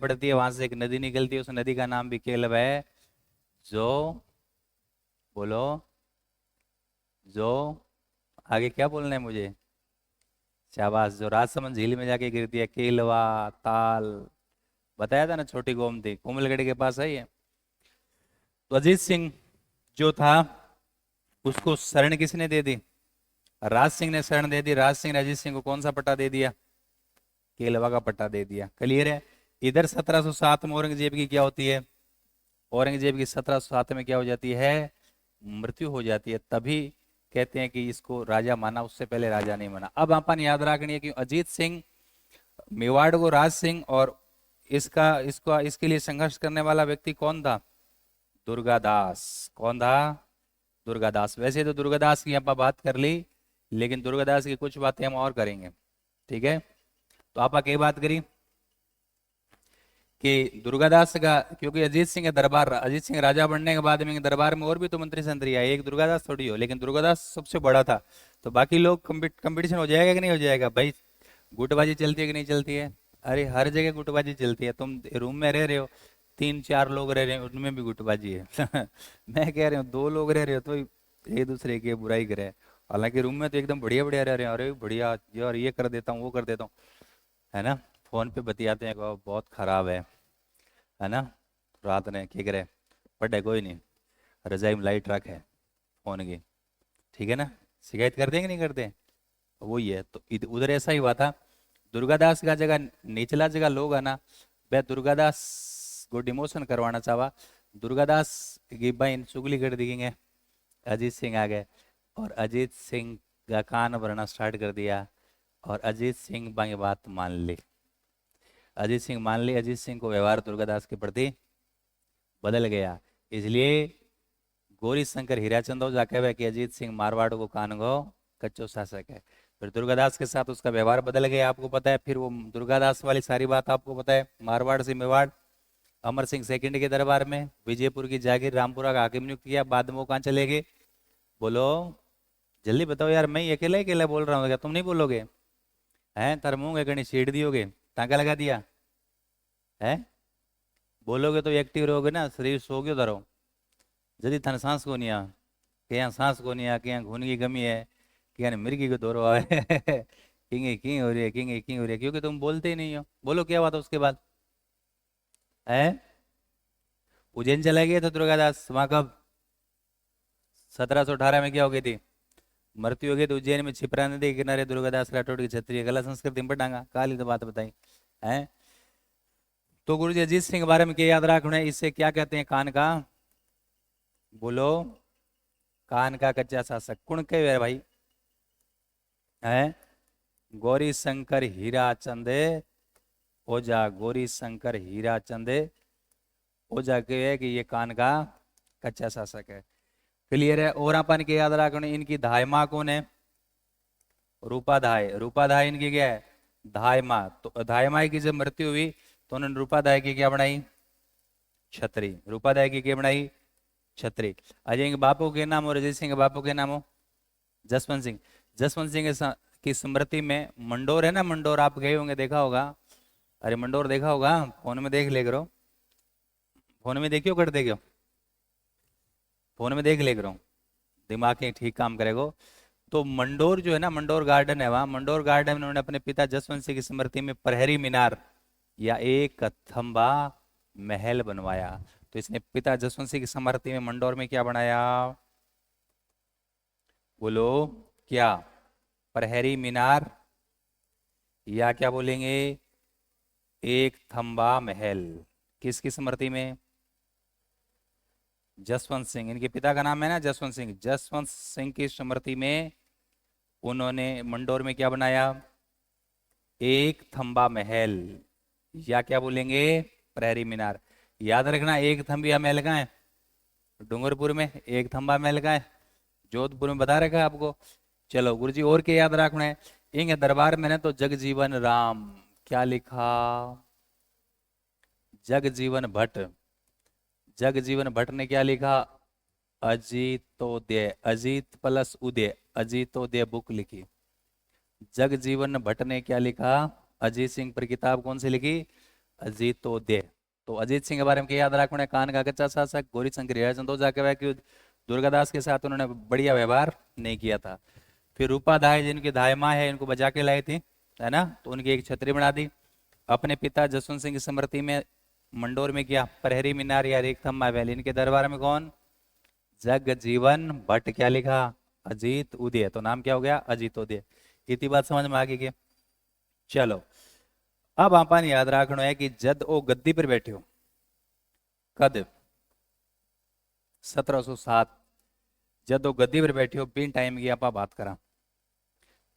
पड़ती है, वहां से एक नदी निकलती है, उस नदी का नाम भी केलव है। जो, बोलो, जो, आगे क्या बोलना है मुझे? शाबाश। जो राजसमंद झील में जाके गिरती है, केलवा ताल। बताया था ना, छोटी गोमती कोमलगढ़ के पास है ये। तो अजीत सिंह जो था, उसको शरण किसने दे दी? राज सिंह ने शरण दे दी। राज सिंह ने अजीत सिंह को कौन सा पट्टा दे दिया? केलवा का पट्टा दे दिया। क्लियर है? इधर 1707 में औरंगजेब की क्या होती है? औरंगजेब की 1707 में क्या हो जाती है? मृत्यु हो जाती है। तभी कहते हैं कि इसको राजा माना, उससे पहले राजा नहीं माना। अब अपन याद रखनी है कि अजीत सिंह, मेवाड़ को राज सिंह, और इसका इसका इसके लिए संघर्ष करने वाला व्यक्ति कौन था? दुर्गादास। कौन था? दुर्गादास। वैसे तो दुर्गादास की ਆਪਾਂ बात कर ली, लेकिन दुर्गादास की कुछ बातें हम और करेंगे। ठीक है? तो आप एक बात करी कि दुर्गादास का, क्योंकि अजीत सिंह के दरबार, अजीत सिंह राजा बनने के बाद में दरबार में और भी तो मंत्री संतरी आए, एक दुर्गादास थोड़ी हो, लेकिन दुर्गादास सबसे बड़ा था। तो बाकी लोग कंपटीशन हो जाएगा कि नहीं हो जाएगा भाई? गुटबाजी चलती है कि नहीं चलती है? अरे हर जगह गुटबाजी चलती है। तुम रूम में रह रहे हो, 3-4 लोग रह रहे हैं, उनमें भी गुटबाजी है। मैं कह रहा हूँ 2 लोग रह रहे हो तो एक दूसरे की बुराई करे। हालांकि रूम में तो एकदम बढ़िया बढ़िया रह रहे हैं, अरे बढ़िया यार, ये कर देता हूँ वो कर देता हूँ, है ना। फोन पे बतियाते हैं, कहो बहुत खराब है ना। रात ने क्या करे, पढ़े कोई नहीं, रजाई में लाइट रख है फोन की, ठीक है ना। शिकायत कर देंगे नहीं करते? वही है। तो उधर ऐसा ही हुआ था। दुर्गादास का जगह निचला जगह लोग है ना, वह दुर्गादास को डिमोशन करवाना चाहा। दुर्गादास की बहन चुगली कर देंगे, अजीत सिंह आ गए और अजीत सिंह का कान भरना स्टार्ट कर दिया, और अजीत सिंह बाई बात मान ली। अजीत सिंह मान ली। अजीत सिंह को व्यवहार दुर्गादास के प्रति बदल गया। इसलिए गौरी शंकर हीराचंदो जाके वह कि अजीत सिंह मारवाड़ को कानगो कच्चो शासक है। फिर दुर्गादास के साथ उसका व्यवहार बदल गया, आपको पता है। फिर वो दुर्गादास वाली सारी बात आपको पता है। मारवाड़ से मेवाड़, अमर सिंह सेकंड के दरबार में, विजयपुर की जागीर रामपुरा का हाकिम नियुक्त किया। बाद में वो कहाँ चले गए? बोलो, जल्दी बताओ यार, मैं ही अकेला अकेला बोल रहा हूँ, क्या तुम नहीं बोलोगे? हैं तार मुंह कहीं छेड़ दियोगे, टाँका लगा दिया है? बोलोगे तो एक्टिव रहोगे ना, शरीर सो गयो धरो। जल्दी थन सांस को नहीं आ, के यहाँ सांस को नहीं आ, के यहाँ खून की कमी है, के यहाँ मिर्गी को दौरो आवे। किंग किंग हो रही है, किंग किंग हो रही है, क्योंकि तुम बोलते ही नहीं हो। बोलो क्या हुआ था उसके बाद? है? उज्जैन चला गया था दुर्गादास, वहां कब? 1718 में क्या हो गई थी? मृत्यु हो गई। तो उज्जैन में छिपरा नदी के किनारे दुर्गादास राठौड़ की क्षत्रिय कला संस्कृति में पटांगा काली तो बात बताई है। तो गुरु जी अजीत सिंह के बारे में क्या याद रखना है? इससे क्या कहते हैं? कान का, बोलो, कान का कच्चा शासक कुण के भाई है? गौरी शंकर हीरा चंदे ओझा। गौरी शंकर हीरा चंदे ओझा के है कि ये कान का कच्चा शासक है। क्लियर है? और अपन के याद रखना, इनकी धाय माँ कौन है? रूपाधाय। रूपाधाय इनकी क्या है? धाय माँ। तो धाय माँ की जब मृत्यु हुई तो उन्होंने रूपाधाय की क्या बनाई? छतरी। रूपाधाय की क्या बनाई? छतरी। अजय के बापू के नाम और अजय सिंह के बापू के नाम हो जसवंत सिंह। जसवंत सिंह की स्मृति में मंडोर है ना, मंडोर आप गए होंगे, देखा होगा। अरे मंडोर देखा होगा, फोन में देख ले करो, फोन में देखियो कर देखियो, फोन में देख ले करो, दिमाग के ठीक काम करेगो। तो मंडोर जो है ना, मंडोर गार्डन है, वहां मंडोर गार्डन में उन्होंने अपने पिता जसवंत सिंह की स्मृति में प्रहरी मीनार या एक थंबा महल बनवाया। तो इसने पिता जसवंत सिंह की स्मृति में मंडोर में क्या बनाया? बोलो क्या? प्रहरी मीनार, या क्या बोलेंगे, एक थंबा महल। किसकी स्मृति में? जसवंत सिंह, इनके पिता का नाम है ना जसवंत सिंह। जसवंत सिंह की स्मृति में उन्होंने मंडोर में क्या बनाया? एक थंबा महल, या क्या बोलेंगे, प्रहरी मीनार। याद रखना, एक थंबिया महल कहाँ है? डूंगरपुर में। एक थंबा महल कहाँ है? जोधपुर में। बता रखा है आपको। चलो गुरु जी, और क्या याद रखना है? इनके दरबार में ना तो जगजीवन राम, क्या लिखा? जगजीवन भट्ट। जगजीवन भट्ट ने क्या लिखा? अजीतोदय। अजीत प्लस उदय, अजीतोदय बुक लिखी। जगजीवन भट्ट ने क्या लिखा? अजीत सिंह पर किताब कौन सी लिखी? अजीतोदय। तो अजीत सिंह के बारे में क्या याद रखना है? कान का कच्चा शासक, गौरी शंकर हरिचंदो जाके वह कि दुर्गादास के साथ उन्होंने बढ़िया व्यवहार नहीं किया था। फिर रूपा दाई जिनकी दाई माँ है, इनको बचा के लाई थी, है ना, तो उनकी एक छतरी बना दी। अपने पिता जसवंत सिंह की स्मृति में मंडोर में किया प्रहरी मीनार या एक थम्मा वैली। इनके दरबार में कौन? जगजीवन भट्ट। क्या लिखा? अजीत उदय। तो नाम क्या हो गया? अजीतोदय। इतनी बात समझ में आ गई क्या? चलो, अब आपने याद रखना है कि जद ओ गद्दी पर बैठे हो, कद 1707, जद वो गद्दी पर बैठे हो, बिन टाइम की आप बात करा।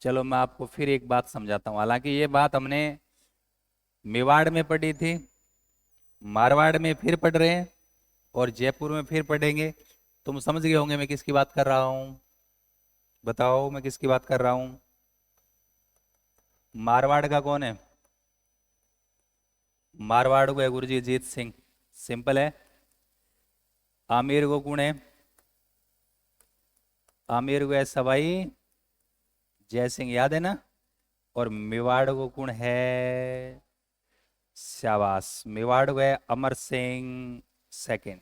चलो मैं आपको फिर एक बात समझाता हूँ। हालांकि ये बात हमने मेवाड़ में पढ़ी थी, मारवाड़ में फिर पढ़ रहे हैं, और जयपुर में फिर पढ़ेंगे। तुम समझ गए होंगे मैं किसकी बात कर रहा हूं। बताओ मैं किसकी बात कर रहा हूं? मारवाड़ का कौन है? मारवाड़ को है गुरुजी जीत सिंह। सिंपल है। आमिर को कौन है? आमिर को है सवाई जय सिंह, याद है ना। और मेवाड़ को कौन है? शाबाश, मेवाड़ को है अमर सिंह सेकंड।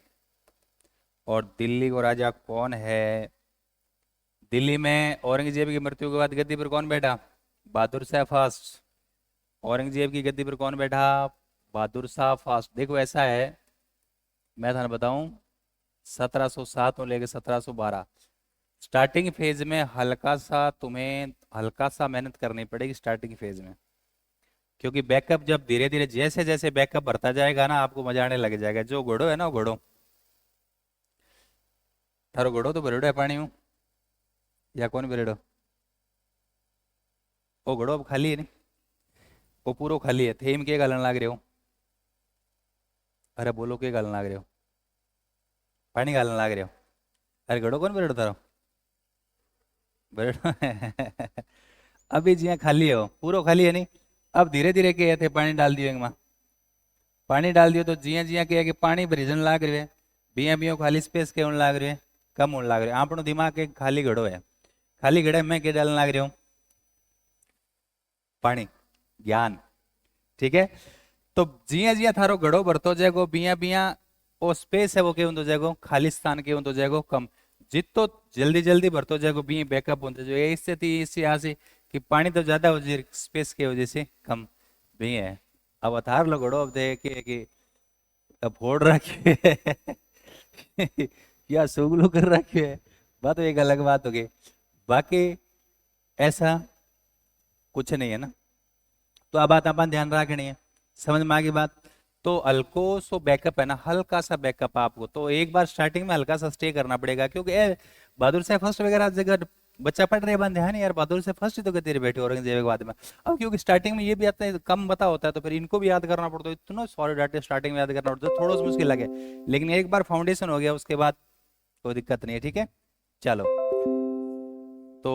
और दिल्ली को राजा कौन है? दिल्ली में औरंगजेब की मृत्यु के बाद गद्दी पर कौन बैठा? बहादुर शाह फर्स्ट। औरंगजेब की गद्दी पर कौन बैठा? बहादुर शाह फर्स्ट। देखो ऐसा है, मैं थाने बताऊं, 1707 को लेकर 1712 स्टार्टिंग फेज में हल्का सा तुम्हें हल्का सा मेहनत करनी पड़ेगी स्टार्टिंग फेज में, क्योंकि बैकअप जब धीरे धीरे जैसे जैसे बैकअप बढ़ता जाएगा ना, आपको मजा आने लग जाएगा। जो घोड़ो है ना, वो घोड़ो, थारो घोड़ो तो भरेड़ो है पानी हूँ, या कौन भरेड़ो? वो घोड़ो अब खाली है नहीं, वो पूरा खाली है। थेम के गालन लाग रहे हो? अरे बोलो के गालन लाग रहे हो? पानी गालन लाग रहे हो? अरे घोड़ो कौन भरेड़ो थारो? भरेड़ो अभी जिया खाली हो, पूरा खाली है नहीं। अब धीरे धीरे के थे पानी डाल दियो इनमें, पानी डाल दियो तो जिया जिया के कि पानी भरीजन लाग रहे, बिया बिया खाली स्पेस के लाग रहे, कम होने लाग रहे। आपनो दिमाग एक खाली घड़ो है, खाली घड़े में के डालने लाग रहे हो? पानी, ज्ञान। ठीक है। तो जिया जिया थारो घड़ो भरतो जाएगो, बिया बिया ओ स्पेस है वो के होतो जाएगो, खालिस्तान के होतो जाएगो कम। जितो जल्दी जल्दी भरतो जाएगो बी बैकअप होते जो, ये स्थिति इसी यहाँ से कि पानी तो ज्यादा हो जाए, स्पेस के वजह से कम भी है। अब अथार लो घड़ो, अब देखे कि अब फोड़ रखे या सुगलू कर रखे है, बात तो एक अलग बात हो गई। बाकी ऐसा कुछ नहीं है ना। तो अब बात अपन ध्यान रखनी है, समझ में आ गई बात। तो हल्को सो बैकअप है ना, हल्का सा बैकअप आपको तो एक बार स्टार्टिंग में हल्का सा स्टे करना पड़ेगा, क्योंकि बहादुर शाह फर्स्ट वगैरह जगह बच्चा पढ़ रहे बंद ध्यान यार, बहादुर शाह फर्स्ट ही तो गद्दी बैठे औरंगजेब के बाद में। अब क्योंकि स्टार्टिंग में ये भी आता है कम बता होता है, तो फिर इनको भी याद करना पड़ता है, इतना सॉरी डाटे स्टार्टिंग में याद करना पड़ता है, थोड़ा सा मुश्किल लगे। लेकिन एक बार फाउंडेशन हो गया उसके बाद कोई दिक्कत नहीं है। ठीक है, चलो। तो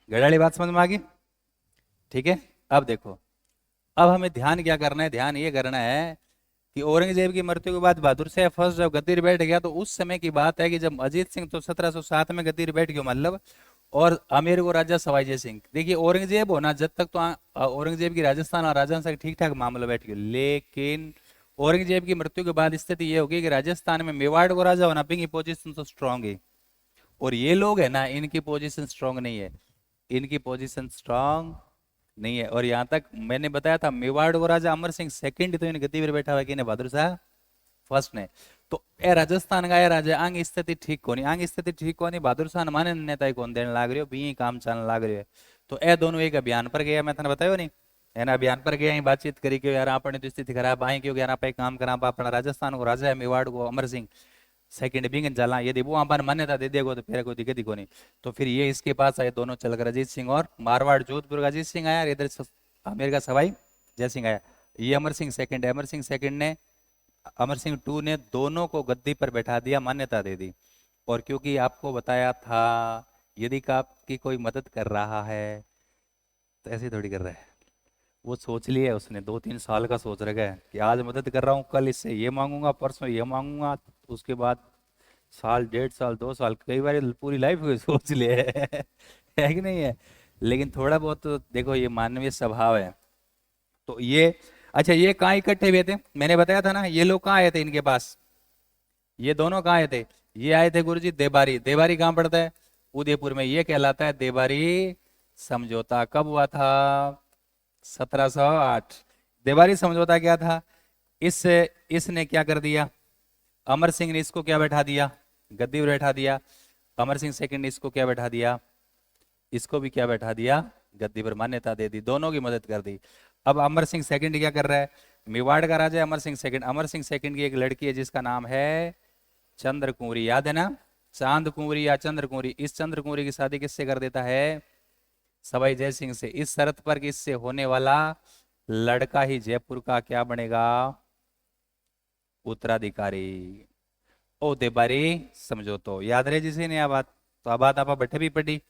गड़ाली बात समझ में आ गई? ठीक है। अब देखो, अब हमें ध्यान क्या करना है? ध्यान ये करना है कि औरंगजेब की मृत्यु के बाद बहादुर शाह फर्स्ट जब गद्दी पर बैठ गया, तो उस समय की बात है कि जब अजीत सिंह तो 1707 में गद्दी पर बैठ गया मतलब, और आमेर को राजा सवाई जय सिंह। देखिए औरंगजेब होना जब तक तो औरंगजेब की राजस्थान और राजस्थान से ठीक ठाक मामला बैठ गया, लेकिन औरंगजेब की मृत्यु के बाद स्थिति ये होगी कि राजस्थान में मेवाड़ को राजा होना की पोजीशन तो स्ट्रांग है, और ये लोग है ना, इनकी पोजीशन स्ट्रांग नहीं है, इनकी पोजीशन स्ट्रांग नहीं है। और यहां तक मैंने बताया था मेवाड़ को राजा अमर सिंह सेकंड तो इन गद्दी पर बैठा हुआ कि बहादुर शाह फर्स्ट ने। तो ए राजस्थान का ए राजा आंग स्थिति ठीक कोनी, आंग स्थिति ठीक कोनी, बहादुर शाह माने नेता कौन देने लाग रहे हो, भी काम चलने लाग रहे हो। तो ए दोनों एक अभियान पर गया, मैं तने बतायो नहीं, एना अभियान पर गया, बातचीत करी कि यार आपने तो स्थिति खराब आई, क्योंकि यार आप एक काम करा, अपना राजस्थान को राजा है मेवाड़ को अमर सिंह सेकंड बिंगन चला, यदि वो हमारे मान्यता दे देगा तो फिर कोई दिक्कत ही को नहीं। तो फिर ये इसके पास आए, दोनों चलकर अजीत सिंह और मारवाड़ जोधपुर का अजीत सिंह आया, इधर आमेर का सवाई जय सिंह आया। ये अमर सिंह सेकंड है, अमर सिंह सेकंड ने, अमर सिंह टू ने दोनों को गद्दी पर बैठा दिया, मान्यता दे दी। और क्योंकि आपको बताया था यदि का आपकी कोई मदद कर रहा है तो ऐसे थोड़ी कर रहा है, वो सोच लिया उसने, 2-3 साल का सोच रखा है कि आज मदद कर रहा हूँ, कल इससे ये मांगूंगा, परसों ये मांगूंगा, उसके बाद साल 1.5 साल 2 साल कई बार पूरी लाइफ सोच लिए है कि नहीं है। लेकिन थोड़ा बहुत तो देखो ये मानवीय स्वभाव है, तो ये, अच्छा ये कहाँ इकट्ठे हुए थे, मैंने बताया था ना, ये लोग कहाँ आए थे इनके पास, ये दोनों कहाँ आए थे, ये आए थे गुरुजी देबारी। देबारी कहाँ पड़ता है, उदयपुर में। ये कहलाता है देबारी समझौता। कब हुआ था, 1708। देबारी समझौता क्या था, इस इसने क्या कर दिया, अमर सिंह ने इसको क्या बैठा दिया, गद्दी पर बैठा दिया। अमर सिंह सेकंड ने इसको क्या बैठा दिया, इसको भी क्या बैठा दिया, गद्दी पर मान्यता दे दी, दोनों की मदद कर दी। अब अमर सिंह सेकंड क्या कर रहा है, मेवाड़ का राजा है अमर सिंह सेकंड। अमर सिंह सेकंड की एक लड़की है जिसका नाम है चंद्र कुंवरी, याद है ना, चांद कुंवरी या चंद्र कुंवरी। इस चंद्र कुंवरी की शादी किससे कर देता है, सवाई जय सिंह से, इस शर्त पर कि इससे होने वाला लड़का ही जयपुर का क्या बनेगा, उत्तराधिकारी। ओ देबारी समझो तो याद रहे जिसे नहीं आ बात, तो आ बात आप बैठे भी पड़ी,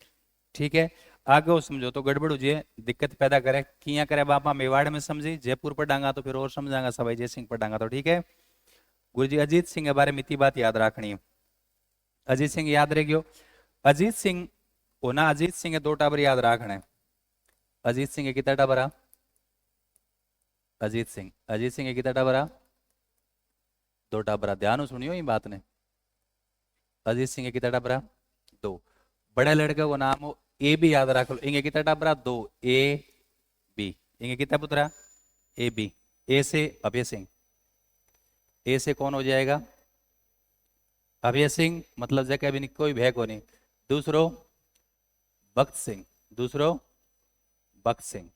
ठीक है। आगे वो समझो तो गड़बड़ हो जाए, दिक्कत पैदा करे, किया करे बापा मेवाड़ में समझी, जयपुर पर डांगा तो फिर और समझांगा सवाई जय सिंह पर डांगा, तो ठीक है। गुरु जी अजीत सिंह के बारे में इतनी बात याद रखनी है। अजीत सिंह याद रह गयो, अजीत सिंह होना, अजीत सिंह के दो टाबर याद रखना है। अजीत सिंह के कितना टाबर आ, अजीत सिंह के कितना टाबर आ, दो टाबर आ। ध्यान से सुनियो ये बात ने, अजीत सिंह के कितना टाबर आ, दो। बड़े लड़के को नाम हो ए बी याद रख लो, इंगे कितना टाबर आ, दो, ए बी। इंगे कितना पुत्रा, ए बी। ए से अभय सिंह, ए से कौन हो जाएगा, अभय सिंह, मतलब जगह भी नहीं, कोई भय को नहीं। दूसरो भक्त सिंह, दूसरो भक्त सिंह।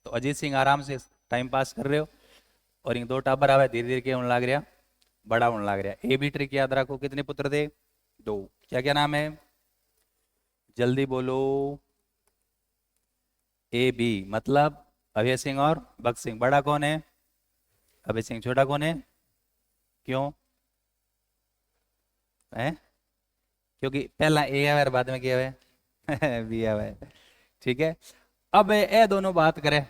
तो अजीत सिंह आराम से टाइम पास कर रहे हो, और इन दो टाबर आवे धीरे धीरे क्या होने लग रहा, बड़ा होने लग रहा। ए बी ट्रिक याद रखो, कितने पुत्र थे, दो। क्या क्या नाम है, जल्दी बोलो, ए बी मतलब अभय सिंह और भक्त सिंह। बड़ा कौन है, अभय सिंह। छोटा कौन है, क्यों है, क्योंकि पहला ए है और बाद में क्या है बी है, ठीक है। अब ए दोनों बात करें,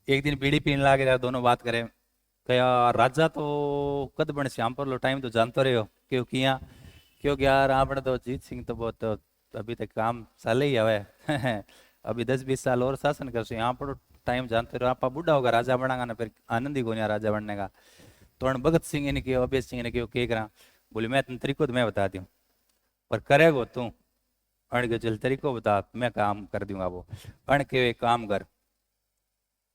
एक दिन बीड़ी पीने लगे था, दोनों बात करें, क्या राजा तो कद बन श्याम पर लो, टाइम तो जानते रहे हो क्यों किया, क्योंकि यार आपने तो जीत सिंह तो बहुत तो अभी तक काम साल ही हवे अभी 10-20 साल और शासन करते यहाँ पर, टाइम जानते रहो, आप बूढ़ा होगा राजा बनागा ना, फिर आनंद ही कोनी राजा बनने का। तो उन्होंने भगत सिंह ने कहो, अभय सिंह ने कहो, के करा, बोले मैं तुम तरीको तो मैं बता दूं, पर करेगो तू, अण के चल तरीको बता, मैं काम कर दूंगा वो। अण के एक काम कर,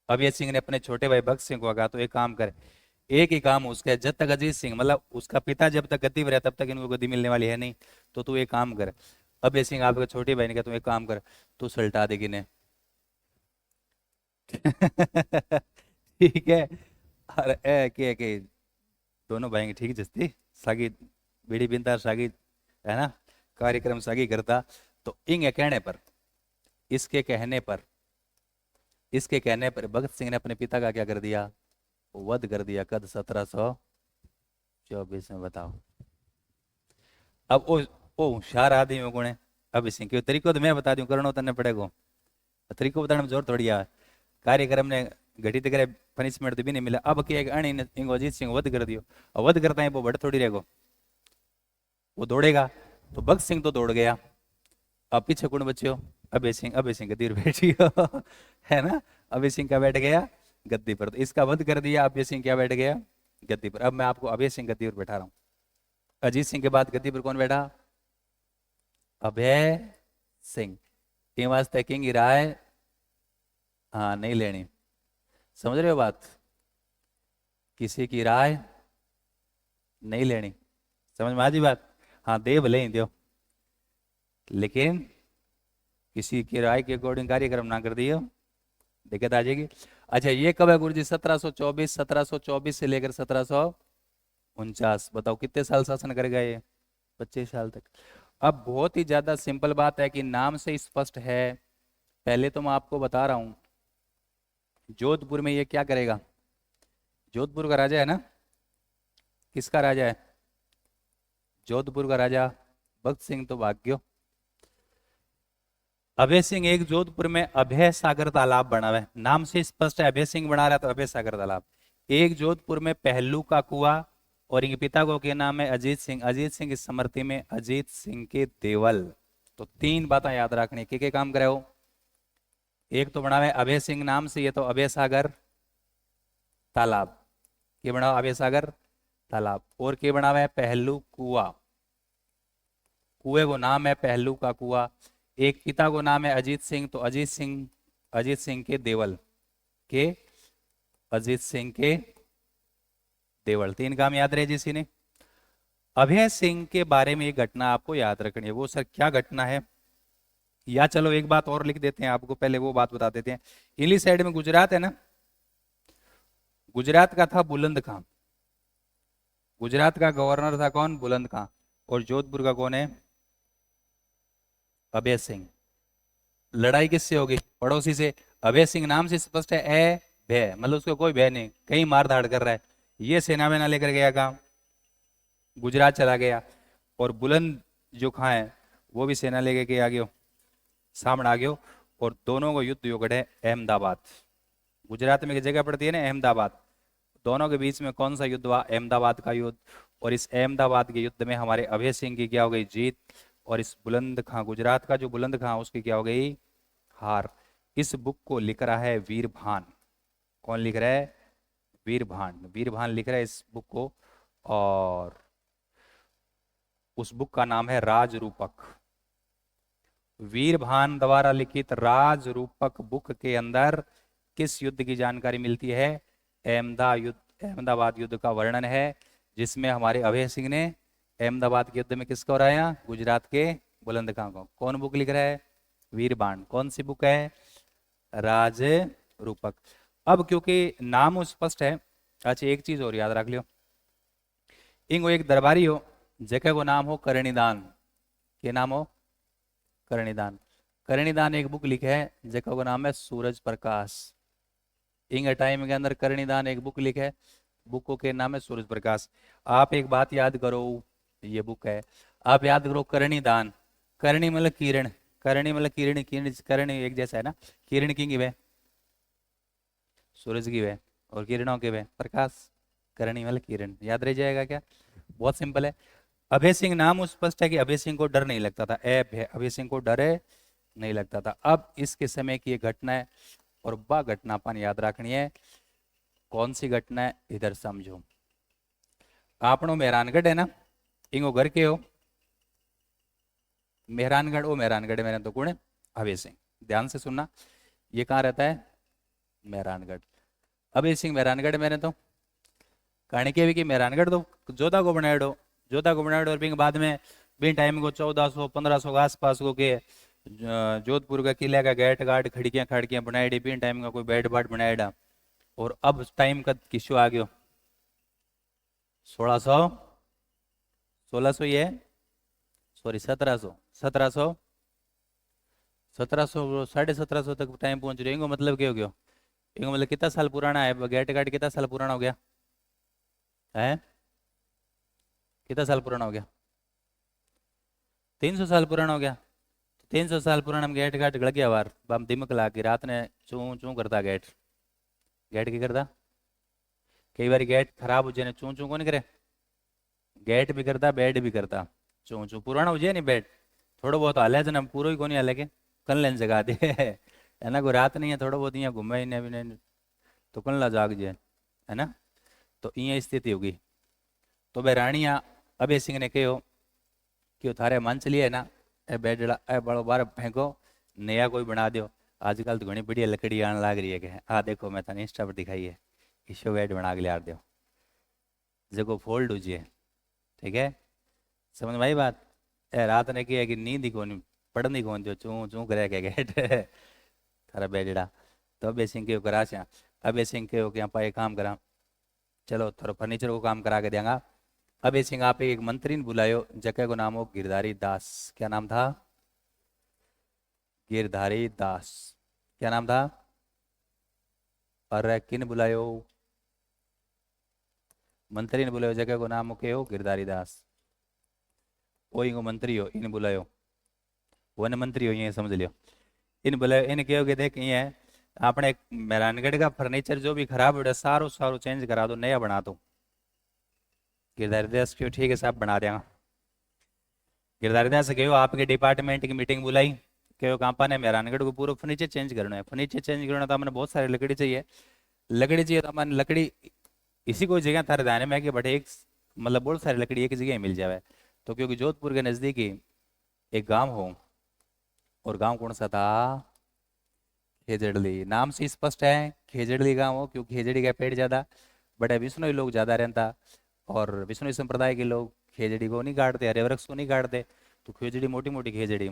अभय सिंह ने अपने छोटे भाई भगत सिंह को कहा, तो एक काम कर, एक ही काम उसका है, जब तक अजीत सिंह मतलब उसका पिता जब तक गद्दी पर है तब तक इनको गद्दी मिलने वाली है नहीं, तो तू एक काम कर। अभय सिंह आपके छोटे भाई ने कहा, तू एक काम कर, तू सल्टा दे किने ठीक है। अरे के दोनों भाई ठीक जस्ती सागी बीड़ी बिंदा सागी, है ना, कार्यक्रम सागी करता। तो इंग कहने पर, इसके कहने पर, इसके कहने पर भगत सिंह ने अपने पिता का क्या कर दिया, वध कर दिया। कद 1724 में, बताओ। अब ओ होशियार आदमी में गुण है अभी सिंह के तरीको तो मैं बता दूं, करणो तने पड़ेगा, तरीको बताने में जोर थोड़ी है। कार्यक्रम ने घटित करे, पनिशमेंट तो भी नहीं मिला। अब क्या अण इंगो अजीत सिंह वध कर दियो, और वध करता है वो बड़ थोड़ी रहेगो, वो दौड़ेगा। तो भगत सिंह तो दौड़ गया, अब पीछे कौन बच्चियो, अभय सिंह। अभय सिंह गद्दी पर बैठियो है ना, अभय सिंह का बैठ गया गद्दी पर, तो इसका वध कर दिया, अभय सिंह क्या बैठ गया गद्दी पर। अब मैं आपको अभय सिंह गद्दी पर बैठा रहा हूं। अजीत सिंह के बाद गद्दी पर कौन बैठा, अभय सिंह। ये वास्ते किंग राय हाँ नहीं लेनी, समझ रहे हो बात, किसी की राय नहीं लेनी, समझ में आ जी बात। हाँ दे भले ही दो, लेकिन किसी की राय के अकॉर्डिंग कार्यक्रम ना कर दियो, दिक्कत आ जाएगी। अच्छा ये कब है गुरु जी, 1724, 1724 से लेकर 1749, बताओ कितने साल शासन करेगा ये, 25 साल तक। अब बहुत ही ज्यादा सिंपल बात है कि नाम से स्पष्ट है। पहले तो मैं आपको बता रहा हूं, जोधपुर में ये क्या करेगा, जोधपुर का राजा है ना, किसका राजा है, जोधपुर का राजा भगत सिंह तो भाग्यो। अभय सिंह एक जोधपुर में अभय सागर तालाब बना हुआ है, नाम से स्पष्ट है, अभय सिंह बना रहा है तो अभय सागर तालाब। एक जोधपुर में पहलू का कुआं, और इनके पिता को क्या नाम है, अजीत सिंह। अजीत सिंह की स्मृति में अजीत सिंह के देवल। तो तीन बातें याद रखनी, के काम करे हो, एक तो बना हुआ है अभय सिंह नाम से, ये तो अभय सागर, तालाब, के बनाओ आबे सागर तालाब। और के बनावा है पहलू कुआ, कुएं को नाम है पहलू का कुआ। एक पिता को नाम है अजीत सिंह, तो अजीत सिंह के देवल, के अजीत सिंह के देवल। तीन काम याद रहे जिसी ने। अभय सिंह के बारे में एक घटना आपको याद रखनी है, वो सर क्या घटना है, या चलो एक बात और लिख देते हैं आपको, पहले वो बात बता देते हैं। इली साइड में गुजरात है ना, गुजरात का था बुलंद खां, गुजरात का गवर्नर था कौन, बुलंद खां। और जोधपुर का कौन है, अभय सिंह। लड़ाई किससे होगी, पड़ोसी से। अभय सिंह नाम से स्पष्ट है, ए भय, मतलब उसको कोई भय नहीं, कहीं मार धाड़ कर रहा है। ये सेना में ना लेकर गया काम, गुजरात चला गया। और बुलंद जो खां है वो भी सेना लेके के आ गयो, सामने आ गयो। और दोनों को युद्ध यो गढ़े अहमदाबाद, गुजरात में एक जगह पड़ती है ना अहमदाबाद, दोनों के बीच में कौन सा युद्ध हुआ, अहमदाबाद का युद्ध। और इस अहमदाबाद के युद्ध में हमारे अभय सिंह की क्या हो गई, जीत। और इस बुलंद खां, गुजरात का जो बुलंद खां उसकी क्या हो गई, हार। इस बुक को लिख रहा है वीरभान, कौन लिख रहा है, वीरभान, वीरभान लिख रहा है इस बुक को। और उस बुक का नाम है राजरूपक। वीरभान द्वारा लिखित राजरूपक बुक के अंदर किस युद्ध की जानकारी मिलती है, अहमदाबाद युद्ध का वर्णन है, जिसमें हमारे अभय सिंह ने अहमदाबाद के युद्ध में किसको हराया, गुजरात के बुलंद खां को। कौन बुक लिख रहा है, वीरबाण। कौन सी बुक है, राजरूपक। अब क्योंकि नाम स्पष्ट है, अच्छा एक चीज और याद रख लियो, इंगो एक दरबारी हो जगह को नाम हो करणीदान, के नाम हो करणीदान। करणीदान एक बुक लिखे है जगह का नाम है सूरज प्रकाश। इंग टाइम के अंदर करणीदान एक बुक लिखे है, बुक के नाम है सूरज प्रकाश। आप एक बात याद करो, ये बुक है, आप याद करो करणीदान, करणी मतलब किरण, करणी मतलब किरण, किरण करणी एक जैसा है ना, किरण की वे सूरज की वे, और किरणों के वे प्रकाश, करणी मतलब किरण, याद रह जाएगा क्या, बहुत सिंपल है। अभय सिंह नाम स्पष्ट है कि अभय सिंह को डर नहीं लगता था, अभय सिंह को डर नहीं लगता था। अब इसके समय की एक घटना है, और वह घटना अपन याद रखनी है। कौन सी घटना है, इधर समझो। आपनो मेहरानगढ़ है ना, इंगो घर के हो, मेहरानगढ़, ओ मेहरानगढ़ मेरे तो कौन है, अभय सिंह। ध्यान से सुनना, ये कहाँ रहता है, मेहरानगढ़। अभय सिंह मेहरानगढ़ मेरे तो कहानी के भी कि मेहरानगढ़ तो जोधा को बनाएडो, जोधा को बनाएडो। और बिन बाद में बिन टाइम को 1400-1500 के आसपास को के जोधपुर का किले का गेट गार्ड, खिड़कियां खड़कियां बनाई, बिन टाइम का कोई बैठ बाट बनाएडा। और अब टाइम का किस्सो आ गयो 1600, 1600 ये सॉरी 1700, 1700, 1700 1750 तक टाइम पहुंच रहे। इनको मतलब क्या हो गया, इनको मतलब कितना साल पुराना है गेट गार्ड, कितना साल पुराना हो गया है, कितना साल पुराना हो गया, 300 साल पुराना हो गया। 300 साल पुराना में गेट गार्ड गड़ गया बार, बम दिमक ला के रात ने चू चू करता गेट, गेट की करता, कई बार गेट खराब हो जाए चू चू को नहीं करे, गेट भी करता बेड भी करता चू चू। पुराना हो जाए नहीं बेड, थोड़ा बहुत हाले ना, पूरा ही को नहीं हाले के कल लेन जगा दे है ना, कोई रात नहीं है, थोड़ा बहुत यहाँ घूमे ही नहीं तो कल ला जाग जाए, है ना। तो ये स्थिति होगी। तो भाई रानिया अभय सिंह ने कहो कि थारे मन चलिए है ना, ए बेडड़ा ए बड़ो बार फेंको, नया कोई बना दो। आजकल तो घनी बढ़िया लकड़ी आने लग रही है कि आ देखो मैं तने इंस्टा पर दिखाई है, इशो बेड बना के लिया दो जो फोल्ड हो जाए, ठीक है, समझ में आई बात। ए रात ने किया कि नींद ही कौन पढ़नी कौन जो चू चू करे के गेट थारा बेडड़ा। तो अभय सिंह के करा से, अभय सिंह के कि आप एक काम करा, चलो थोड़ा फर्नीचर को काम करा के देंगे। अभय सिंह आप एक मंत्री ने बुलायो जगह को नाम हो गिरधारी दास, क्या नाम था, गिरधारी दास, क्या नाम था। और किन बुलायो, मंत्री ने बुलायो जगह को नाम के हो गिरधारी दास, ओ इनको मंत्री हो इन बुलायो, वन मंत्री हो ये समझ लियो। इन बुलायो, इन कहो कि देख ये आपने मेहरानगढ़ का फर्नीचर जो भी खराब हो सारो सारो चेंज करा दो, नया बना दो। गिरधारी दास क्यों, ठीक है साहब बना देगा। गिरधारी दास से कहो आपके डिपार्टमेंट की मीटिंग बुलाई, कहो कांपा ने मेहरानगढ़ को पूरा फर्नीचर चेंज करना है, फर्नीचर चेंज करना तो हमने बहुत सारी लकड़ी चाहिए, लकड़ी चाहिए तो अपन लकड़ी इसी कोई जगह थारे ध्यान में है कि बटे एक मतलब बहुत सारी लकड़ी एक ही जगह मिल जावे। तो क्योंकि जोधपुर के नजदीक ही एक गांव हो, और गांव कौन सा था? खेजड़ली। नाम से स्पष्ट है खेजड़ली गांव हो, क्योंकि खेजड़ी का पेड़ ज्यादा, बड़े विष्णु लोग ज्यादा रहता। और विष्णु संप्रदाय के लोग खेजड़ी को नहीं काटते, हरे वृक्ष को नहीं काटते। तो खेजड़ी मोटी मोटी खेजड़ी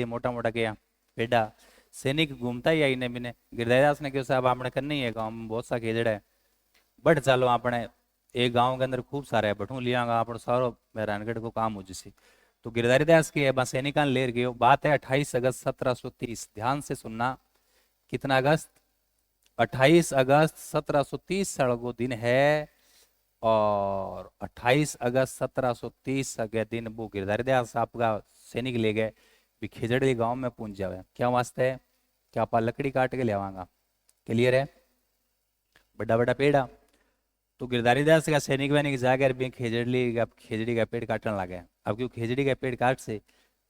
मोटा मोटा क्या पेड़ा। सैनिक घूमता ही आई ने बिने गिरधारीदास ने क्यों साहब आपने करनी है गाँव में बहुत सा खेजड़ा है, बट चलो आपने एक गांव के अंदर खूब सारे है बठू लियांगा आप सारो मेहरानगढ़ को काम हो जिसी। तो गिरधारीदास की है बस सैनिकान ले गयो। बात है 28 अगस्त 1730, ध्यान से सुनना। कितना अगस्त? 28 अगस्त 1730 साल को दिन है। और 28 अगस्त 1730 के दिन वो गिरधारीदास आपका सैनिक ले गए भी खिजड़ी गांव में पहुंच जावे। क्या वास्ते है? क्या आप लकड़ी काट के ले आवांगा। क्लियर है? बड़ा बड़ा पेड़। तो गिरधारीदास का सैनिक वैनिक जाकर भी खेजड़ी का पेड़ काटने लगे। अब क्यों खेजड़ी का पेड़ काट से,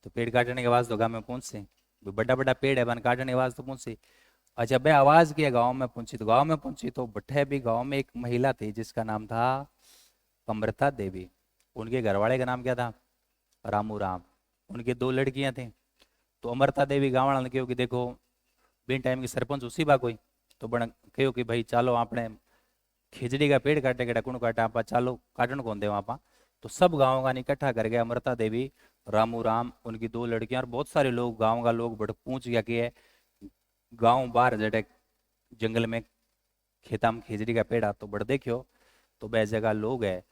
तो पेड़ काटने के बाद तो गाँव में पहुंच से, बड़ा बड़ा पेड़ है बन काटने के बाद तो पहुंच से। अच्छा भाई आवाज किया गाँव में पहुंची, तो गाँव में पहुंची तो बठे भी गाँव में एक महिला थी जिसका नाम था अमृता देवी। उनके घरवाले का नाम क्या था? रामू राम। उनकी दो लड़कियां थी। तो अमृता देवी गाँव वाला ने कहो कि देखो बिन टाइम की सरपंच उसी बा कोई, तो बन कहो कि भाई चालो आपने खिचड़ी का पेड़ काटे के कुण काटा आप चालो काटन कौन दे वहां। तो सब गाँव का इकट्ठा कर गया अमृता देवी, रामू राम, उनकी दो लड़कियां और बहुत सारे लोग गांव का लोग बड़े पूछ गया कि है गांव बाहर जड़े जंगल में खेता में खिचड़ी का पेड़ आ तो बड़ देखियो। तो वह जगह लोग है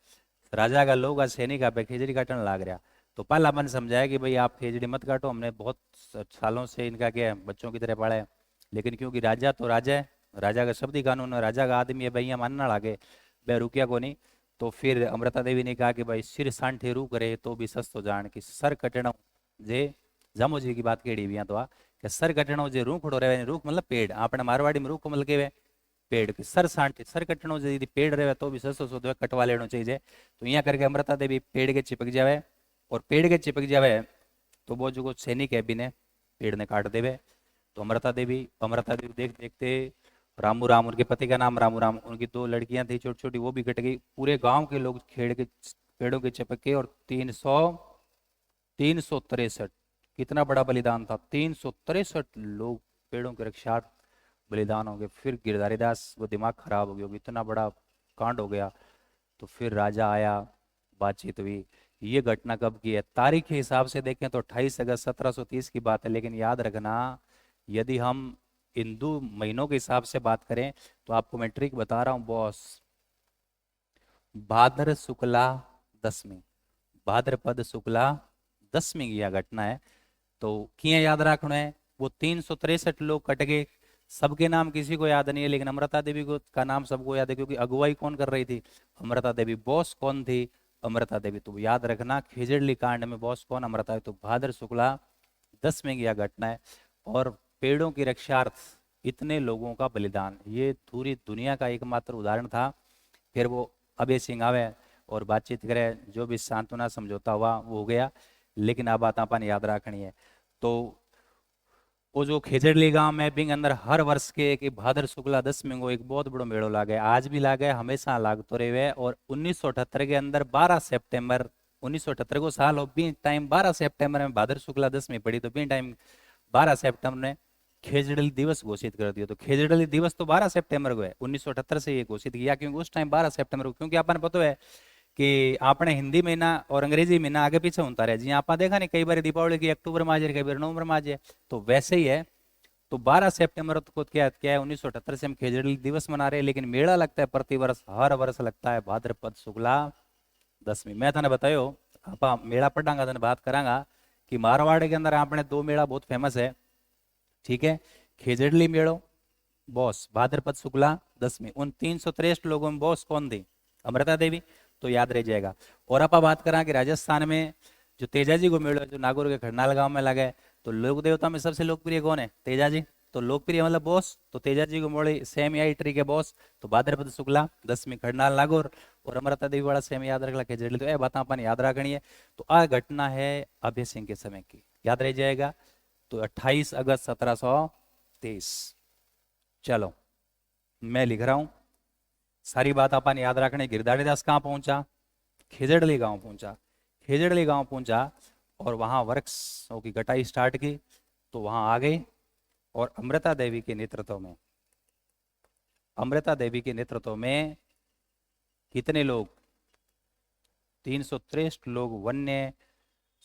राजा का लोग सैनिक आप खिचड़ी काटने लाग रहा। तो पहला मैंने समझाया कि भाई आप खिचड़ी मत काटो, हमने बहुत सालों से इनका क्या है बच्चों की तरह पाला है। लेकिन क्योंकि राजा तो राजा है, राजा का शब्द ही कानून है, राजा का आदमी है भैया मानना लागे, वह रुकिया को नहीं। तो फिर अमृता देवी ने कहा कि भाई सिर सांठे रू करे तो भी सस्तो जान कि सर कटना जे जामो जी की बात केड़ी भी तो आ कि सर कटना जे रूखड़ो रहे, रूख मतलब पेड़ आपने मारवाड़ी में रूख मतलब के पेड़ की सर सांठे सर कटनो यदि पेड़ रहे तो भी सस्तो सो कटवा लेना चाहिए। तो यहाँ करके अमृता देवी पेड़ के चिपक जावे, और पेड़ के चिपक जावे तो वो जो सैनिक है बिने पेड़ ने काट देवे। तो अमृता देवी देख देखते रामू राम, उनके पति का नाम रामू राम, उनकी दो लड़कियां थी छोटी छोटी वो भी कट गई। पूरे गांव के लोग खेड़ के पेड़ों के चिपक के, और 363 कितना बड़ा बलिदान था, 363 लोग पेड़ों के रक्षा बलिदान हो गए। फिर गिरधारीदास वो दिमाग खराब हो गया, इतना बड़ा कांड हो गया। तो फिर राजा आया, बातचीत हुई। ये घटना कब की है तारीख के हिसाब से देखें तो 28 अगस्त 1730 की बात है। लेकिन याद रखना यदि हम हिंदू महीनों के हिसाब से बात करें तो आपको मैं ट्रिक बता रहा हूं बॉस। भाद्र शुक्ला दसवीं, भाद्रपद शुक्ला दसवीं की यह घटना है। तो किए याद रखना है वो 363 लोग कट गए। सबके नाम किसी को याद नहीं है, लेकिन अमृता देवी को का नाम सबको याद है क्योंकि अगुवाई कौन कर रही थी? अमृता देवी। बॉस कौन थी? अमृता देवी। तो याद रखना खिजड़ली कांड में बॉस कौन? अमृता देवी। तो भाद्र शुक्ला 10 में यह घटना है। और पेड़ों की रक्षार्थ इतने लोगों का बलिदान ये पूरी दुनिया का एकमात्र उदाहरण था। फिर वो अभय सिंह आवे और बातचीत करे, जो भी सांत्वना समझौता हुआ वो हो गया। लेकिन अब बात अपन याद रखनी है। तो वो जो खेजड़ली गांव में बिंग अंदर हर वर्ष के एक भाद्र शुक्ला 10 को एक बहुत बड़ो मेड़ो लागे, आज भी लागे हमेशा लागतो रहे। और 1978 के अंदर 12 सितंबर 1978 को साल हो बी टाइम 12 सितंबर में भाद्र शुक्ला 10 पड़ी, तो बी टाइम 12 सितंबर ने खेजड़ली दिवस घोषित कर दिया। तो खेजड़ली दिवस तो 12 सितंबर को है, 1978 से ये घोषित किया क्योंकि उस टाइम 12 सितंबर को, क्योंकि अपन पता है कि आपने हिंदी महीना और अंग्रेजी महीना आगे पीछे होता रहे जी। आप देखा नहीं कई बार दीपावली की अक्टूबर में आ जाए, कई बार नवंबर में आ जाए, तो वैसे ही है। तो 12 सितंबर को क्या क्या है 1978 से हम खेजड़ी दिवस मना रहे हैं। लेकिन मेला लगता है प्रति वर्ष, हर वर्ष लगता है भाद्रपद शुक्ला 10वीं। मैं थाने बतायो आप मेला पढ़ांगा थाने बात करांगा कि मारवाड़ के अंदर आपने दो मेला बहुत फेमस है, ठीक है। खेजड़ली मेड़ो बॉस भाद्रपद शुक्ला 10वीं। उन 363 लोगों में बॉस कौन थी? अमृता देवी। तो याद रह जाएगा। और आप बात करा कि राजस्थान में जो तेजाजी को मेड़ो जो नागौर के खरनाल गांव में लगा है, तो लोक देवता में सबसे लोकप्रिय कौन है? तेजाजी। तो लोकप्रिय मतलब बॉस, तो तेजाजी को मोड़ी सेम आई ट्री के बॉस। तो भाद्रपद शुक्ला 10वीं खरनाल नागौर, और अमृता देवी वाला सेम याद रख ला खेजड़ी। तो ये बात अपन याद रखनी है। तो आ घटना है अभय सिंह के समय की, याद रह जाएगा। तो 28 अगस्त 1730। चलो मैं लिख रहा हूं, सारी बात अपन याद रखने। गिरधारी दास कहाँ पहुंचा? खेजड़ली गांव पहुंचा। खेजड़ली गांव पहुंचा और वहां वृक्षों की कटाई स्टार्ट की, तो वहां आ गए। और अमृता देवी के नेतृत्व में, अमृता देवी के नेतृत्व में कितने लोग, 363 लोग वन्य,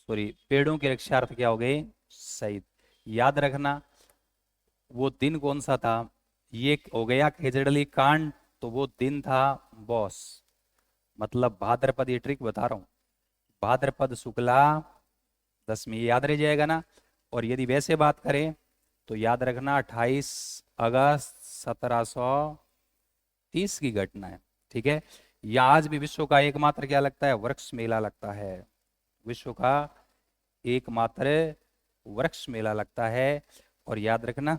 सॉरी, पेड़ों के रक्षार्थ क्या हो गए? शहीद। याद रखना वो दिन कौन सा था। ये हो गया खेजड़ली कांड, तो वो दिन था बॉस, मतलब भाद्रपद, ये ट्रिक बता रहा हूं, भाद्रपद शुक्ला दशमी, ये याद रह जाएगा ना। और यदि वैसे बात करें तो याद रखना 28 अगस्त 1730 की घटना है। ठीक है। या आज भी विश्व का एकमात्र क्या लगता है? वृक्ष मेला लगता है। विश्व का एकमात्र वृक्ष मेला लगता है। और याद रखना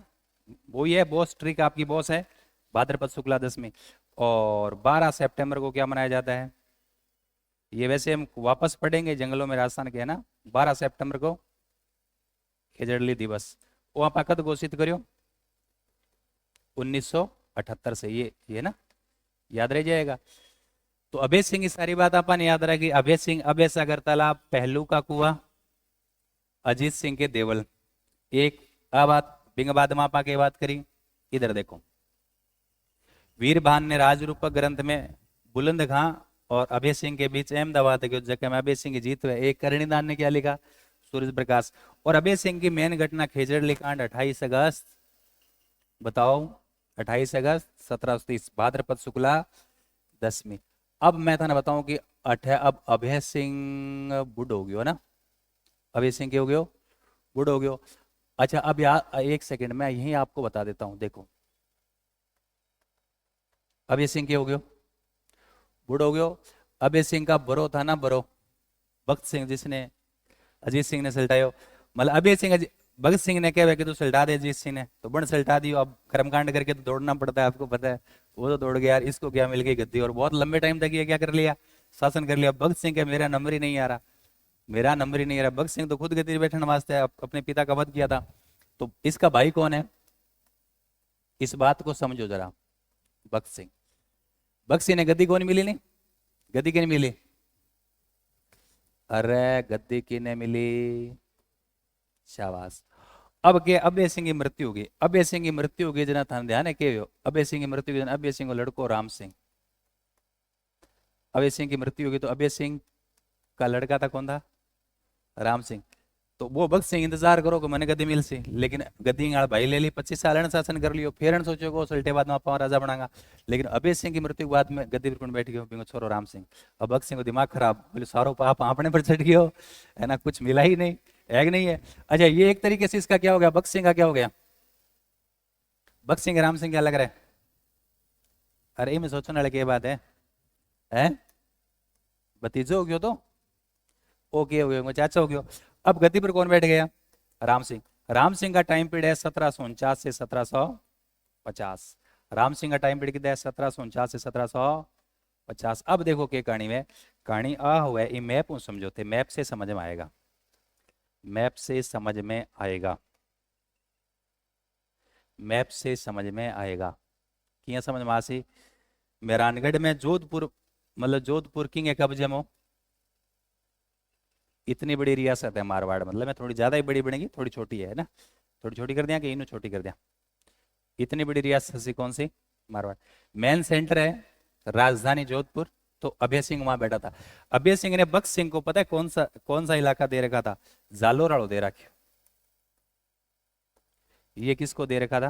वो ये बॉस, ट्रिक आपकी बॉस है, भाद्रपद शुक्ला दशमी। और 12 सितंबर को क्या मनाया जाता है? ये वैसे हम वापस पढ़ेंगे जंगलों में राजस्थान के, है ना। 12 सितंबर को खेजड़ली दिवस, वो आप कद घोषित करियो? 1978 से। ये ना, याद रह जाएगा। तो अभय सिंह की सारी बात अपन याद रखी। अभय सिंह, अभय सागर तालाब, पहलू का कुआं, अजीत सिंह के देवल। एक आ बात बिंग बाद मापा के बात करी। इधर देखो, वीरभान ने राजरूपक ग्रंथ में बुलंद खां और अभय सिंह के बीच अहमदाबाद के जगह में अभय सिंह की जीत हुई। एक करणीदान ने क्या लिखा? सूर्य प्रकाश। और अभय सिंह की मेन घटना खेजड़ली कांड 28 अगस्त, बताओ, 28 अगस्त 1730, भाद्रपद शुक्ला दशमी। अब मैं था बताऊं कि अब अभय सिंह बुढ़ हो गयो ना। अभय सिंह के हो गयो, बुढ़ हो गयो। अच्छा, अब यार एक सेकंड मैं यही आपको बता देता हूं। देखो, अभय सिंह के हो गयो, बुढ़ हो गयो। अभय सिंह का बरो था ना, बरो, भगत सिंह जिसने अजीत सिंह ने सल्टायो। मतलब अभय सिंह भगत सिंह ने कहा कि तू सल्टा दे, अजीत सिंह ने तो बण सल्टा दियो। अब कर्मकांड करके तो दौड़ना पड़ता है, आपको पता है। वो तो दौड़ गया यार, इसको क्या मिल गई गद्दी, और बहुत लंबे टाइम तक ये क्या कर लिया? शासन कर लिया। भगत सिंह के मेरा नंबर ही नहीं आ रहा, मेरा नंबर ही नहीं आ रहा। भगत सिंह तो खुद गद्दी बैठने वास्ते अपने पिता का वध किया था। तो इसका भाई कौन है? इस बात को समझो जरा। भगत सिंह, भगत सिंह ने गद्दी कौन मिली? नहीं, गद्दी की नहीं मिली। अरे गद्दी की ने मिली, शाबाश। अब के अभय सिंह की मृत्यु होगी, अभय सिंह की मृत्यु होगी जना थाने ध्यान है के हो? अभय सिंह की मृत्यु होगी, अभय सिंह को लड़को राम सिंह। अभय सिंह की मृत्यु होगी तो अभय सिंह का लड़का था कौन था? राम सिंह। तो वो भगत सिंह इंतजार करो कि मैंने गद्दी मिल सी, लेकिन गद्दी गाल भाई ले ली, 25 साल ने शासन कर लियो, फिर सोचो को सल्टे बाद में आप राजा बनागा। लेकिन अभय सिंह की मृत्यु के बाद में गद्दी पर बैठ गयो बिंगो छोरो राम सिंह। अब भगत सिंह को दिमाग खराब, बोले सारो पाप आपने पर चढ़ गयो, है ना, कुछ मिला ही नहीं, है कि नहीं है। अच्छा, ये एक तरीके से इसका क्या हो गया? भगत सिंह का क्या हो गया? भगत सिंह राम सिंह क्या लग रहा है? अरे मैं सोचने वाले की बात है? भतीजो हो गयो तो ओके हो गयो, चाचा हो गयो। अब गद्दी पर कौन बैठ गया? राम सिंह। राम सिंह का टाइम पीरियड है 1749 से 1750। राम सिंह का टाइम पीरियड कितना है? 1749 से 1750। अब देखो के कहानी में, कहानी आ हुआ है, ये मैप समझो थे, मैप से समझ में आएगा, मैप से समझ में आएगा, मैप से समझ में आएगा। किया समझ में आसी? मेहरानगढ़ में जोधपुर, मतलब जोधपुर किंग है कब्जे में। इतनी बड़ी रियासत है मारवाड़, मतलब मैं थोड़ी ज्यादा ही बड़ी बनेगी, थोड़ी छोटी है ना, थोड़ी छोटी कर दिया कि इन्हों छोटी कर दिया। इतनी बड़ी रियासत सी कौन सी? मारवाड़। मेन सेंटर है राजधानी जोधपुर। तो अभय सिंह वहां बैठा था। अभय सिंह ने भगत सिंह को पता है कौन सा इलाका दे रखा था? जालोराड़ो दे रखे। ये किसको दे रखा था?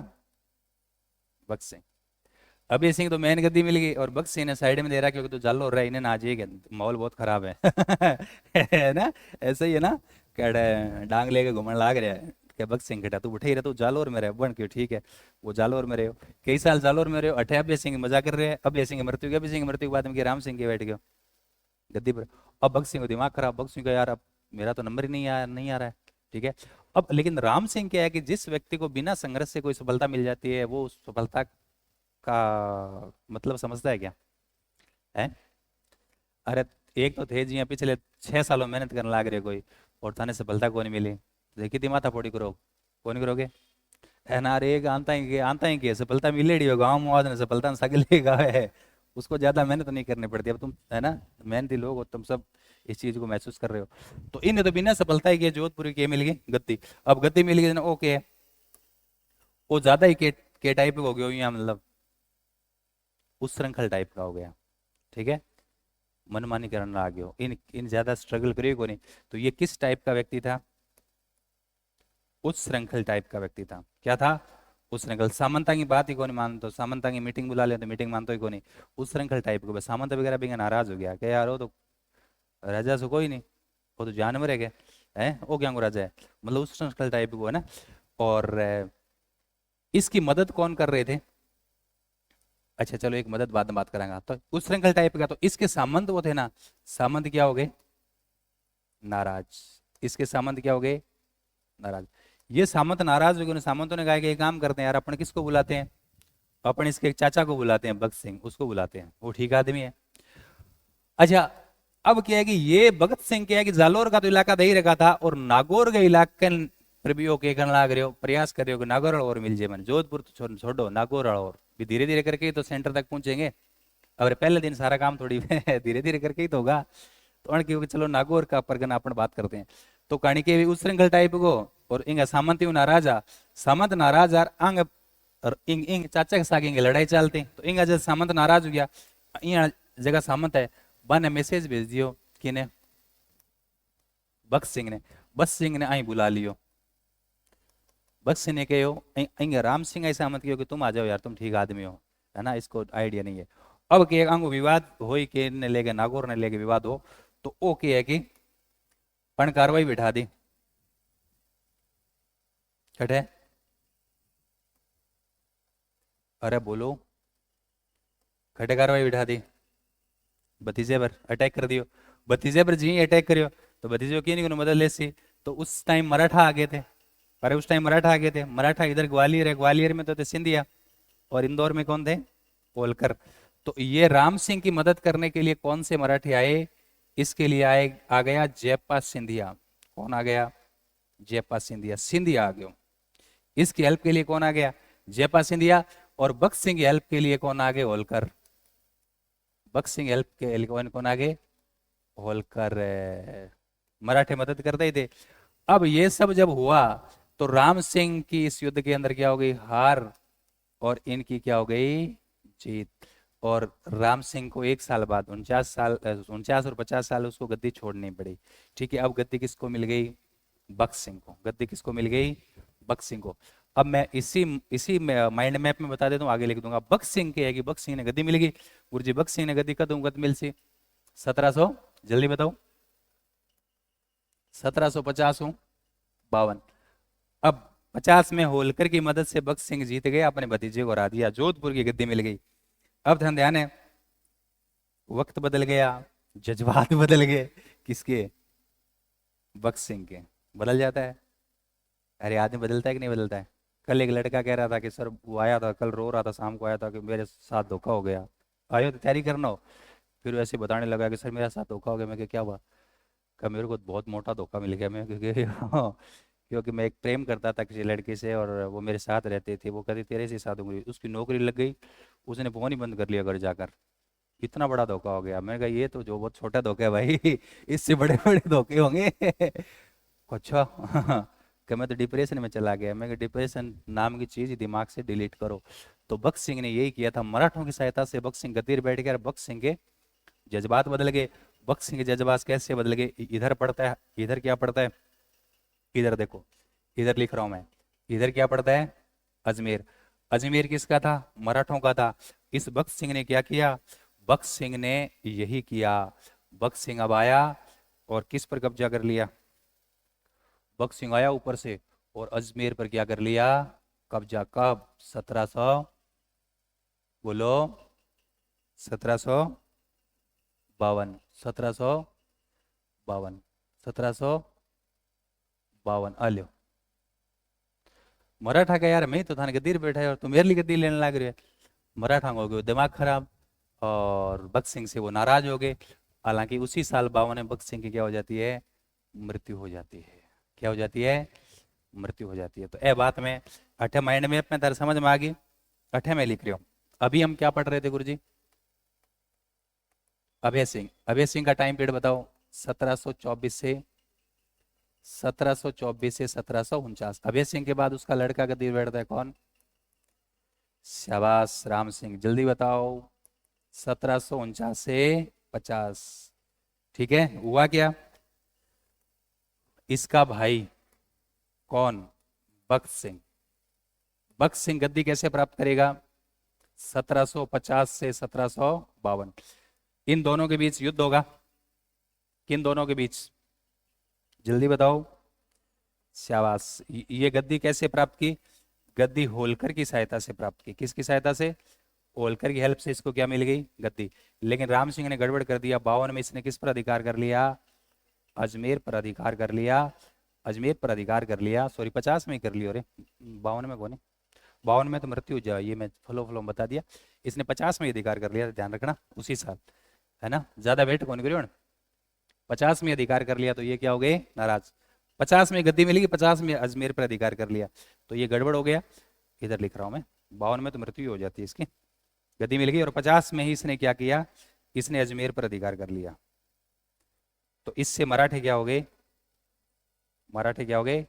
भगत सिंह। अभय सिंह तो मेन गद्दी मिल गई और भगत सिंह ने साइड में दे रहा क्योंकि तो जालो रहा है, इन्हें ना जाइए, माहौल बहुत खराब है है ना, ऐसा ही है ना। कह डांग लेके घूमने लाग रहा है क्या? भगत सिंह कहता तू उठे ही रहे, तू जालोर में रहे, बन क्यों, ठीक है। वो जालोर में रहे हो, कई साल जालोर में रहे हो, अठे अभय सिंह मजा कर रहे हैं। अभय सिंह की मृत्यु की, अभय सिंह की मृत्यु के बाद में राम सिंह के बैठ गए गद्दी पर। अब भगत सिंह को दिमाग खराब, भगत सिंह का यार अब मेरा तो नंबर ही नहीं आ रहा है, ठीक है। अब लेकिन राम सिंह क्या है कि जिस व्यक्ति को बिना संघर्ष से कोई सफलता मिल जाती है, वो उस सफलता का मतलब समझता है क्या? है? अरे एक तो थे जी यहाँ पिछले 6 सालों मेहनत करने लाग रहे कोई, और थाने सफलता को नहीं मिली, देखी थी माथा फोड़ी करो, कौन करोगे? एनआरए आंता ही के सफलता मिलेड़ी हो गाँव मुआद ने सफलता ने सगले गा है, उसको ज्यादा मेहनत नहीं करनी पड़ती। अब तुम है ना मेहनती लोग हो, तुम सब इस चीज को महसूस कर रहे हो। तो इन्हें तो बिना सफलता ही के जोधपुर की मिल गई गद्दी। अब गद्दी मिल गई ना, ओके वो ज्यादा ही के टाइप हो गया यहाँ, मतलब उस श्रृंखल टाइप का हो गया। ठीक है, मनमानी करना आ गया, इन इन ज्यादा स्ट्रगल करिए को नहीं। तो ये किस टाइप का व्यक्ति था? उस श्रृंखल टाइप का व्यक्ति था। क्या था? उस श्रृंखल। सामंता की बात ही को नहीं मानते, सामंता की मीटिंग बुला ले तो मीटिंग मानते ही को नहीं। उस श्रृंखल टाइप को बस सामंत वगैरह भी नाराज हो गया, क्या यार वो तो राजा से कोई नहीं, वो तो जानवर है क्या है, वो क्या राजा है, मतलब उस श्रृंखल टाइप को है ना। और इसकी मदद कौन कर रहे थे? अच्छा चलो एक मदद बाद में बात करेंगे। तो उस श्रृंखल टाइप का, तो इसके सामंत वो थे ना, सामंत क्या हो गए? नाराज। इसके सामंत क्या हो गए? नाराज। ये सामंत नाराज हो गए, सामंतों ने कहा कि एक काम करते हैं यार, अपन किसको बुलाते हैं? अपन इसके एक चाचा को बुलाते हैं, भगत सिंह, उसको बुलाते हैं, वो ठीक आदमी है। अच्छा, अब क्या है कि ये भगत सिंह क्या है कि जालोर का तो इलाका दे ही रखा था, और नागौर के इलाके प्रभियो के करने लग रहे हो, प्रयास कर रहे हो कि नागौर और मिल जाए। मैंने जोधपुर तो छोड़ो, नागौर और भी धीरे धीरे करके ही तो सेंटर तक पहुंचेंगे। अब पहले दिन सारा काम थोड़ी धीरे धीरे करके ही तो होगा। तो क्योंकि चलो नागौर का परगना अपन बात करते हैं। तो कहानी के भी उस श्रृंखल टाइप को, और इंग सामंत नाराजा, सामंत नाराज आर अंग, और इंग इंग चाचा के साथ इंग लड़ाई चलती। तो इंग जब सामंत नाराज हो गया, यहाँ जगह सामंत है, बने मैसेज भेज दियो किने? भगत सिंह ने। भगत सिंह ने आई बुला लियो। भगत सिंह ने कहो इंग राम सिंह ऐसा मत कहो कि तुम आ जाओ यार, तुम ठीक आदमी हो, है ना, इसको आइडिया नहीं है। अब के अंग विवाद हो के ने लेके नागौर ने लेके विवाद हो, तो ओ के है कि पण कार्रवाई बिठा दी कटे। अरे बोलो, खटे कार्रवाई बिठा दी, भतीजे पर अटैक कर दियो। भतीजे पर जी अटैक करियो, तो भतीजे की नहीं मदद ले सी। तो उस टाइम मराठा आगे थे, अरे उस टाइम मराठा आगे थे। मराठा इधर ग्वालियर है, ग्वालियर में तो थे सिंधिया, और इंदौर में कौन थे? होलकर। तो ये राम सिंह की मदद करने के लिए कौन से मराठी आए? इसके लिए आए, आ गया जयपाल सिंधिया। कौन आ गया? जयपाल सिंधिया। सिंधिया आ गया। इसकी हेल्प के लिए कौन आ गया? जयपाल सिंधिया। और भगत सिंह की हेल्प के लिए कौन आ गए? होलकर। भगत सिंह हेल्प के लिए कौन कौन आ गए? होलकर। मराठे मदद करते ही थे। अब ये सब जब हुआ, तो राम सिंह की इस युद्ध के अंदर क्या हो गई? हार। और इनकी क्या हो गई? जीत। और राम सिंह को 1 साल बाद 49 साल, 49 और 50 साल उसको गद्दी छोड़नी पड़ी। ठीक है, अब गद्दी किसको मिल गई? भगत सिंह को। गद्दी किसको मिल गई? भगत सिंह को। अब मैं इसी इसी माइंड मैप में बता देता हूँ, आगे लिख दूंगा। भगत सिंह के है कि भगत सिंह ने गद्दी मिल गई। गुरुजी भगत सिंह ने गद्दी कद मिल सी 1700, जल्दी बताओ। 1750-52। अब 50 में होलकर की मदद से भगत सिंह जीत गए, अपने भतीजे को हरा दिया, जोधपुर की गद्दी मिल गई। अब ध्यान ध्यान है, वक्त बदल गया, जज्बात बदल गए। किसके? भगत सिंह के। बदल जाता है। अरे आदमी बदलता है कि नहीं बदलता है? कल एक लड़का कह रहा था कि सर वो आया था, कल रो रहा था, शाम को आया था कि मेरे साथ धोखा हो गया। आयो तो तैयारी करना हो। फिर वैसे बताने लगा कि सर मेरे साथ धोखा हो गया। मैं क्या हुआ? कहा मेरे को बहुत मोटा धोखा मिल गया। मैं क्योंकि क्योंकि मैं एक प्रेम करता था किसी लड़के से, और वो मेरे साथ रहते थे, वो कहती तेरे से शादी हुई, उसकी नौकरी लग गई, उसने फोन ही बंद कर लिया घर जाकर। इतना बड़ा धोखा हो गया। मैं कहा ये तो जो बहुत छोटा धोखा है भाई, इससे बड़े बड़े धोखे होंगे। अच्छा कि मैं तो डिप्रेशन में चला गया। मैं डिप्रेशन नाम की चीज ही दिमाग से डिलीट करो। तो भगत सिंह ने यही किया था, मराठों की सहायता से भगत सिंह गद्दी पर बैठ गया। भगत सिंह के जज्बात बदल गए। भगत सिंह के जज्बात कैसे बदल गए? इधर पड़ता है, इधर क्या पड़ता है? इधर देखो, इधर लिख रहा हूं मैं, इधर क्या पड़ता है? अजमेर। अजमेर किसका था? मराठों का था। इस भगत सिंह ने क्या किया? भगत सिंह ने यही किया। भगत सिंह अब आया और किस पर कब्जा कर लिया? भगत सिंह आया ऊपर से और अजमेर पर क्या कर लिया? कब्जा। कब? 1700, बोलो, 1752। 1752। 1752 आलो। मराठा का यार मैं तो थाने गद्दी बैठा है और तू मेरे लिए गद्दी लेने लग रही है। मराठा हो गए दिमाग खराब, और भगत सिंह से वो नाराज हो गए। हालांकि उसी साल 52 में भगत सिंह की क्या हो जाती है? मृत्यु हो जाती है। क्या हो जाती है? मृत्यु हो जाती है। तो ए बात में अठे माइंड में अपने तरह समझ में आ गई, अठे में लिख रहे हो। अभी हम क्या पढ़ रहे थे गुरुजी? अभय सिंह। अभय सिंह का टाइम पीरियड बताओ। 1724 से 1749। अभय सिंह के बाद उसका लड़का गद्दी बैठता है कौन? शाबाश राम सिंह, जल्दी बताओ। 1749 से 50। ठीक है, हुआ क्या? इसका भाई कौन? बख्त सिंह। बख्त सिंह गद्दी कैसे प्राप्त करेगा? 1750 से 1752। इन दोनों के बीच युद्ध होगा। किन दोनों के बीच? जल्दी बताओ। शाबाश। ये गद्दी कैसे प्राप्त की? गद्दी होलकर की सहायता से प्राप्त की। किसकी सहायता से? होलकर की हेल्प से इसको क्या मिल गई? गद्दी। लेकिन राम सिंह ने गड़बड़ कर दिया। 52 में इसने किस पर अधिकार कर लिया? अजमेर पर अधिकार कर लिया। अजमेर पर अधिकार कर लिया, सॉरी 50 में ही कर लिया। अरे 52 में कौन? 52 में तो मृत्यु हो जाए, ये मैं फ्लो फ्लो में बता दिया। इसने 50 में ही अधिकार कर लिया, ध्यान रखना, उसी साल, है ना, ज्यादा वेट कौन करियो। 50 में अधिकार कर लिया तो ये क्या हो गए? नाराज। 50 में गद्दी मिलेगी, 50 में अजमेर पर अधिकार कर लिया, तो ये गड़बड़ हो गया। इधर लिख रहा हूं मैं, 52 में तो मृत्यु हो जाती है इसकी, गद्दी मिल गई, और 50 में ही इसने क्या किया? इसने अजमेर पर अधिकार कर लिया। तो इससे मराठे क्या हो गए? मराठे क्या हो गए?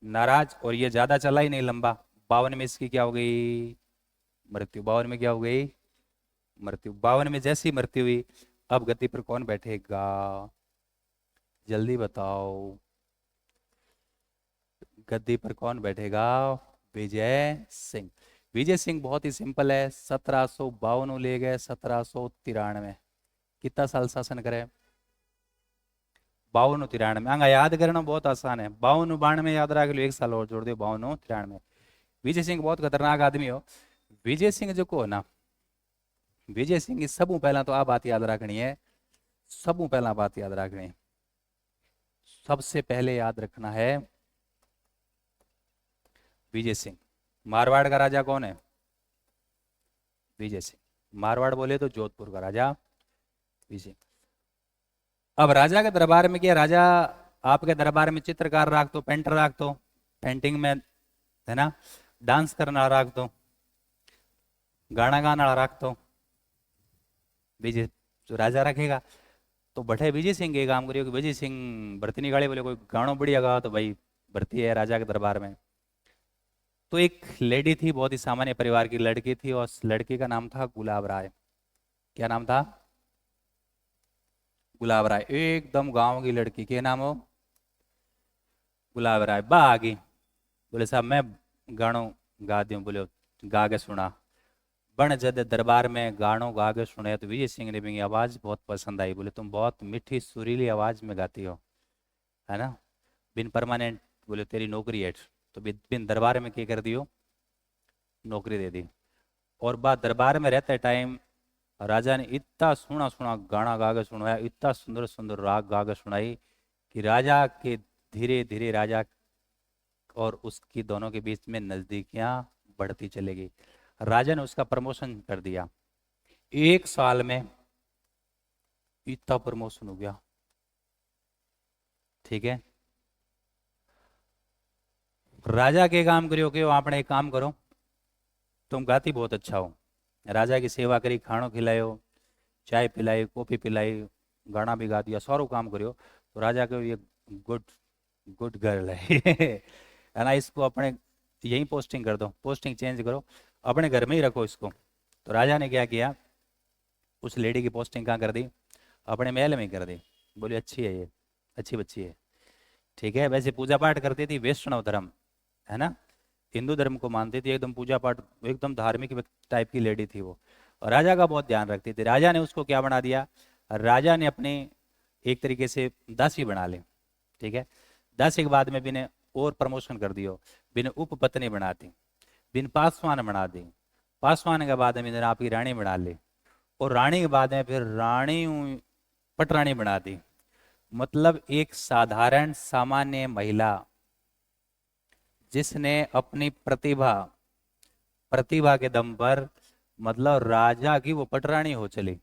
नाराज। और ये ज्यादा चला ही नहीं लंबा। 52 में इसकी क्या हो गई? मृत्यु। 52 में क्या हो गई? मृत्यु। 52 में जैसी मृत्यु हुई, अब गद्दी पर कौन बैठेगा? जल्दी बताओ, गद्दी पर कौन बैठेगा? विजय सिंह। विजय सिंह बहुत ही सिंपल है, 1752 ले गए 1793। कितना साल शासन करे? 52-93। आंगा याद करना बहुत आसान है, 52-92 याद रख लो, एक साल और जोड़ दो, 52-93। विजय सिंह बहुत खतरनाक आदमी हो। विजय सिंह जो को ना, विजय सिंह की सबू पहला तो आ बात याद रखनी है, सबू पहला बात याद रखनी है, सबसे पहले याद रखना है विजय सिंह। मारवाड़ का राजा कौन है? विजय सिंह। मारवाड़ बोले तो जोधपुर का राजा विजय। अब राजा के दरबार में क्या? राजा आपके दरबार में चित्रकार रख दो, पेंटर रख दो, पेंटिंग में, है ना, डांस करने वाला रख दो, गाना गाने वाला रख दो, विजय जो राजा रखेगा। तो बठे विजय सिंह के काम करियो कि विजय सिंह भर्ती निकाले, बोले कोई गानो बढ़िया गा तो भाई भर्ती है राजा के दरबार में। तो एक लेडी थी, बहुत ही सामान्य परिवार की लड़की थी, और उस लड़की का नाम था गुलाब राय। क्या नाम था? गुलाब राय। एकदम गांव की लड़की, क्या नाम हो? गुलाब राय। बा आ गई, बोले साहब मैं गानो गा दूं। बोले गा के सुना। बन जद दरबार में गानो गा के सुने तो विजय सिंह ने भी आवाज बहुत पसंद आई। बोले तुम बहुत मीठी सुरीली आवाज में गाती हो, है ना, बिन परमानेंट, बोले तेरी नौकरी है। तो बिन दरबार में क्या कर दियो? नौकरी दे दी। और बाद दरबार में रहते टाइम राजा ने इतना सोना सोना गाना गा के सुनाया, इतना सुंदर सुंदर राग गा के सुनाई कि राजा के धीरे धीरे राजा और उसकी दोनों के बीच में नजदीकियां बढ़ती चली गई। राजा ने उसका प्रमोशन कर दिया। एक साल में इतना प्रमोशन हो गया, ठीक है। राजा के काम करियो कि आपने एक काम करो, तुम गाती बहुत अच्छा हो। राजा की सेवा करी, खानो खिलायो, चाय पिलाई, कॉफी पिलाई, गाना भी गा दिया, सारो काम करियो। तो राजा को ये गुड गुड गर्ल है है ना, इसको अपने यहीं पोस्टिंग कर दो, पोस्टिंग चेंज करो, अपने घर में ही रखो इसको। तो राजा ने क्या किया, उस लेडी की पोस्टिंग कहाँ कर दी? अपने महल में ही कर दी। बोली अच्छी है ये, अच्छी बच्ची है, ठीक है। वैसे पूजा पाठ करती थी, वैष्णव धर्म, है ना, हिंदू धर्म को मानती थी, एकदम पूजा पाठ, एकदम धार्मिक टाइप की लेडी थी वो, और राजा का बहुत ध्यान रखती थी। राजा ने उसको क्या बना दिया? राजा ने अपने एक तरीके से दासी बना ली, ठीक है। दासी के बाद में बिने और प्रमोशन कर दियो, बिन उप पत्नी बना दी, बिन पासवान बना दी, पासवान के बाद में आपकी रानी बना ली, और रानी के बाद में फिर रानी पटरानी बना दी। मतलब एक साधारण सामान्य महिला जिसने अपनी प्रतिभा प्रतिभा के दम पर, मतलब राजा की वो पटरानी हो चली।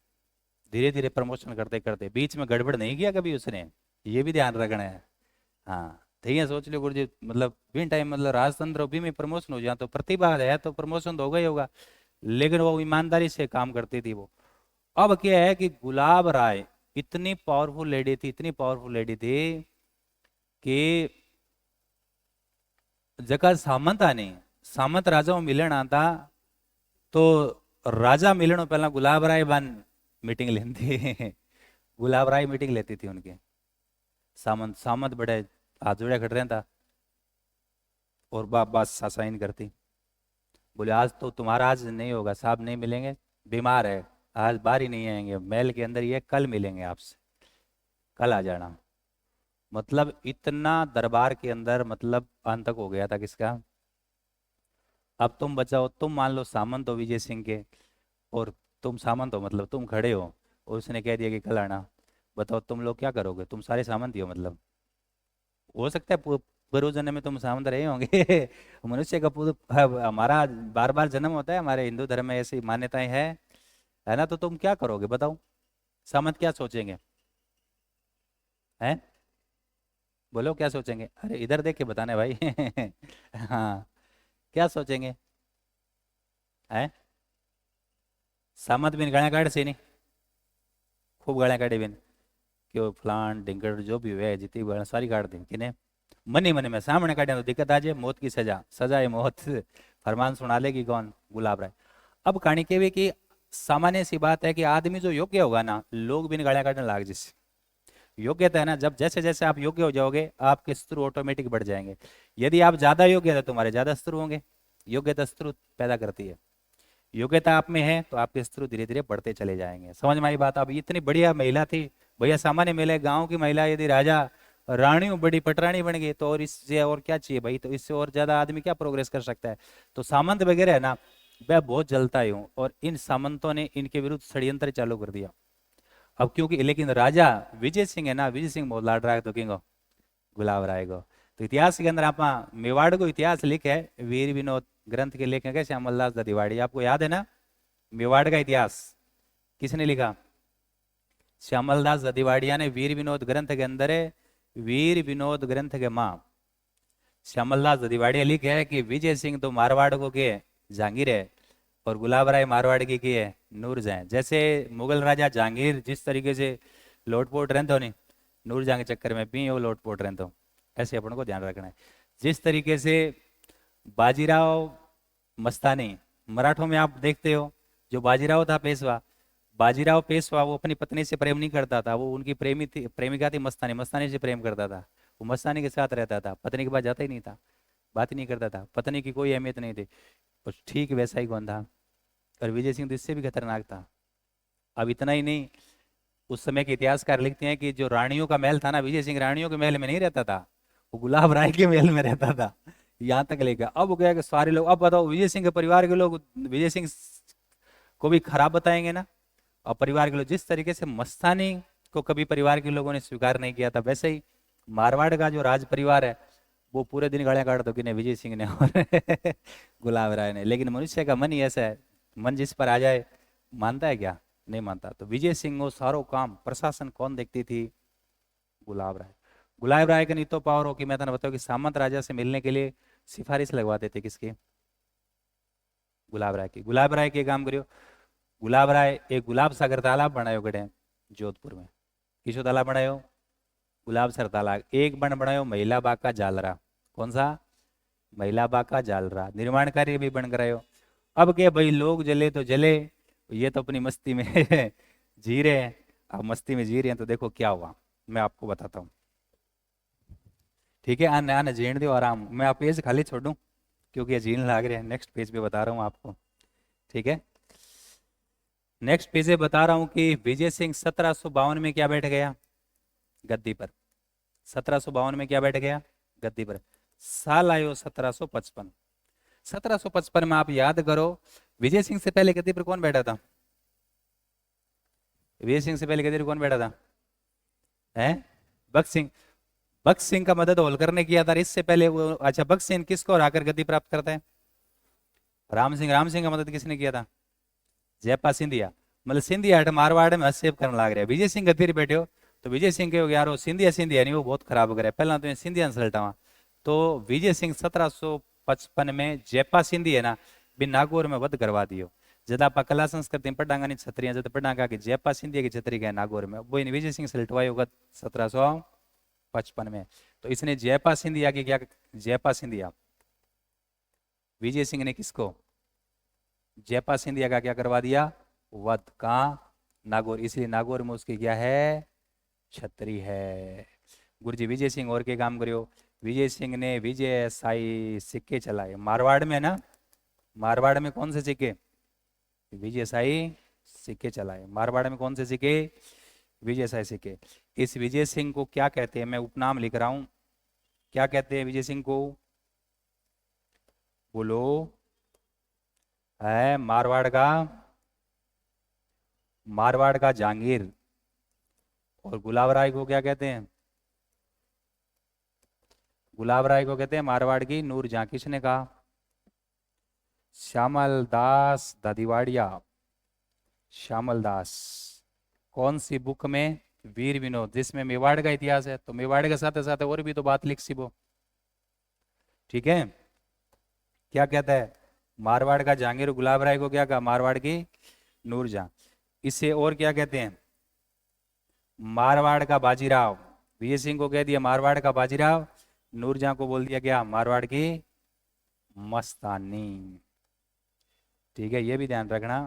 धीरे धीरे प्रमोशन करते करते, बीच में गड़बड़ नहीं किया कभी उसने, ये भी ध्यान रखना है। हाँ, थे सोच लो गुरु जी, मतलब बिन टाइम मतलब राजतंत्र भी में प्रमोशन हो जाए तो प्रतिभा है तो प्रमोशन तो होगा ही होगा, लेकिन वो ईमानदारी से काम करती थी वो। अब क्या है कि गुलाब राय इतनी पावरफुल लेडी थी, इतनी पावरफुल लेडी थी कि जका सामंत आने, सामंत राजाओं मिलन आता तो राजा मिलनों पहला गुलाब राय बन मीटिंग लेती गुलाब राय मीटिंग लेती थी उनके। सामंत सामंत बड़े हाथ जोड़े खड़ रहे था और बाप बात साइन करती, बोले आज तो तुम्हारा आज नहीं होगा साहब, नहीं मिलेंगे, बीमार है, आज बाहर ही नहीं आएंगे, महल के अंदर ही है, कल मिलेंगे आपसे, कल आ जाना। मतलब इतना दरबार के अंदर मतलब आंतक हो गया था किसका। अब तुम बचाओ, तुम मान लो सामंत हो विजय सिंह के, और तुम सामंत हो मतलब तुम खड़े हो, और उसने कह दिया कि कल आना, बताओ तुम लोग क्या करोगे, तुम सारे सामंत ही हो मतलब। हो सकता है पूर्व जन्म में तुम सामंत रहे होंगे मनुष्य का हमारा बार बार जन्म होता है, हमारे हिंदू धर्म में ऐसी मान्यताएं है ना। तो तुम क्या करोगे बताओ, सामंत क्या सोचेंगे, हैं बोलो क्या सोचेंगे, अरे इधर देख के बताना भाई हाँ, क्या सोचेंगे, हैं सामंत बिन गाड़ा काट से नहीं, खूब गाड़ा काटे बिन, कि वो फलान ढिंगड़ जो भी हुए जितनी भी गाड़ियां सारी काट दी किने, मन ही मन में सामने काटे तो दिक्कत आ जाए, मौत की सजा, सजा है मौत फरमान सुना लेगी कौन, गुलाब राय। अब कहानी के भी कि सामान्य सी बात है कि आदमी जो योग्य होगा ना, लोग बिन गाड़ियां काटने लाग जिससे योग्यता है ना, जब जैसे जैसे आप योग्य हो जाओगे आपके शत्रु ऑटोमेटिक बढ़ जाएंगे। यदि आप ज्यादा योग्य है तो तुम्हारे ज्यादा शत्रु होंगे, योग्यता शत्रु पैदा करती है, योग्यता आप में है तो आपके शत्रु धीरे धीरे बढ़ते चले जाएंगे। समझ में आई बात। अब इतनी बढ़िया महिला थी भैया, सामान्य महिला, गांव की महिला यदि राजा रानियों बड़ी पटरानी बन गई तो और इससे और क्या चाहिए भाई, तो इससे और ज्यादा आदमी क्या प्रोग्रेस कर सकता है। तो सामंत वगैरह है ना, मैं बहुत जलता ही हूँ, और इन सामंतों ने इनके विरुद्ध षड्यंत्र चालू कर दिया। अब क्योंकि लेकिन राजा विजय सिंह है ना, विजय सिंह बहुत लाड रहा है तो किंगो गुलाब राय को। तो इतिहास के अंदर आप मेवाड़ को इतिहास लिखे है, वीर विनोद ग्रंथ के लेखक है श्यामलदास दतिवाड़ी, आपको याद है ना मेवाड़ का इतिहास किसने लिखा, श्यामलदास दतिवाड़िया ने वीर विनोद ग्रंथ के अंदर है, वीर विनोद ग्रंथ के मां श्यामलदास दतिवाड़िया लिखे है कि विजय सिंह तो मारवाड़ को के जहांगीर है और गुलाब राय मारवाड़ की है नूरजहां। जैसे मुगल राजा जहांगीर जिस तरीके से लोटपोट रहते हो नहीं, नूरजहां के चक्कर में भी वो लोटपोट रहते हो, ऐसे अपन को ध्यान रखना है। जिस तरीके से बाजीराव मस्तानी मराठों में आप देखते हो, जो बाजीराव था पेशवा, बाजीराव पेशवा वो अपनी पत्नी से प्रेम नहीं करता था, वो उनकी प्रेमी थी, प्रेमिका थी मस्तानी, मस्तानी से प्रेम करता था, वो मस्तानी के साथ रहता था, पत्नी के पास जाता ही नहीं था, बात ही नहीं करता था, पत्नी की कोई अहमियत नहीं थी। और ठीक वैसा ही कौन था, और विजय सिंह तो इससे भी खतरनाक था। अब इतना ही नहीं, उस समय के इतिहासकार लिखते हैं कि जो रानियों का महल था ना, विजय सिंह रानियों के महल में नहीं रहता था, वो गुलाब राय के महल में रहता था। यहाँ तक लेकर अब क्या है कि सारे लोग, अब बताओ विजय सिंह के परिवार के लोग विजय सिंह को भी खराब बताएंगे ना, और परिवार के लोग जिस तरीके से मस्तानी को कभी परिवार के लोगों ने स्वीकार नहीं किया था, वैसे ही मारवाड़ का जो राज परिवार है वो पूरे दिन गालियां काट दो कि नहीं विजय सिंह ने और गुलाब राय ने। लेकिन मनुष्य का मन ही ऐसा है, मन जिस पर आ जाए मानता है क्या, नहीं मानता। तो विजय सिंह वो सारो काम प्रशासन कौन देखती थी, गुलाब राय। गुलाब राय का नहीं तो पावर हो कि मैं बताऊँ कि सामंत राजा से मिलने के लिए सिफारिश लगवाते थे किसकी, गुलाब राय की। गुलाब राय के काम करियो, गुलाब राय एक गुलाब सागर तालाब बनायो गढ़े जोधपुर में, किसो तालाब बनायो, गुलाब सर तालाब। एक बन बनायो महिला बाग का जालरा, कौन सा, महिला बाग का जालरा, निर्माण कार्य भी बन करायो। अब क्या भाई, लोग जले तो जले, ये तो अपनी मस्ती में जी रहे हैं। अब मस्ती में जी रहे हैं तो देखो क्या हुआ, मैं आपको बताता हूँ। ठीक है, आने आने जीण दो आराम, मैं आप पेज खाली छोड़ूं क्योंकि ये जीण लाग रहे हैं, नेक्स्ट पेज पे बता रहा हूँ आपको। ठीक है, नेक्स्ट पेज पे बता रहा हूँ कि विजय सिंह 1752 में क्या बैठ गया, गद्दी पर। 1752 में क्या बैठ गया, गद्दी पर। साल आयो 1755। 1755 में आप याद करो विजय सिंह से पहले गद्दी पर कौन बैठा था, विजय सिंह से पहले गद्दी पर कौन बैठा था, है भगत सिंह। भगत सिंह का मदद होलकर ने किया था, इससे पहले वो, अच्छा भगत सिंह किसको हराकर गद्दी प्राप्त करता है, राम सिंह। राम सिंह का मदद किसने किया था, जयपाल सिंधिया। मतलब सिंधिया हट मारवाड़ में हस्तक्षेप करने लग रहा है, विजय सिंह गद्दी पर बैठे हो तो विजय सिंह कहो यार वो सिंधिया सिंधिया नहीं वो बहुत खराब करे पहला तो सिंधिया सलटावा। तो विजय सिंह 1755 में जयपा सिंधी है ना भी नागौर में वध करवा दियो। जब आप कला संस्कृति में पढ़ांगा नहीं छतरिया जब पढ़ांगा कि जयपा सिंधिया की छतरी गए नागौर में वो विजय सिंह से लटवाई होगा 1755 में। तो इसने जयपा सिंधिया की क्या जयपा सिंधिया विजय सिंह ने किसको जयपा सिंधिया का क्या करवा दिया वध कहाँ नागौर। इसलिए नागौर में उसकी क्या है छतरी है। गुरुजी विजय सिंह और के काम करियो विजय सिंह ने विजय साई सिक्के चलाए मारवाड़ में ना मारवाड़ में कौन से सिक्के विजय साई सिक्के चलाए मारवाड़ में कौन से सिक्के विजय साई सिक्के। इस विजय सिंह को क्या कहते हैं मैं उपनाम लिख रहा हूं क्या कहते हैं विजय सिंह को बोलो है मारवाड़ का जहांगीर। और गुलाब राय को क्या कहते हैं गुलाब राय को कहते हैं मारवाड़ की नूरजहां। किसने कहा श्यामल दास दादीवाड़िया श्यामल दास। कौन सी बुक में वीर विनोद जिसमें मेवाड़ का इतिहास है। तो मेवाड़ के साथ साथ और भी तो बात लिख सी वो ठीक है। क्या कहता है मारवाड़ का जहांगीर गुलाब राय को क्या कहा मारवाड़ की नूरजहां। इसे और क्या कहते हैं मारवाड़ का बाजीराव। विजय सिंह को कह दिया मारवाड़ का बाजीराव नूरजहां को बोल दिया क्या मारवाड़ की मस्तानी। ठीक है ये भी ध्यान रखना।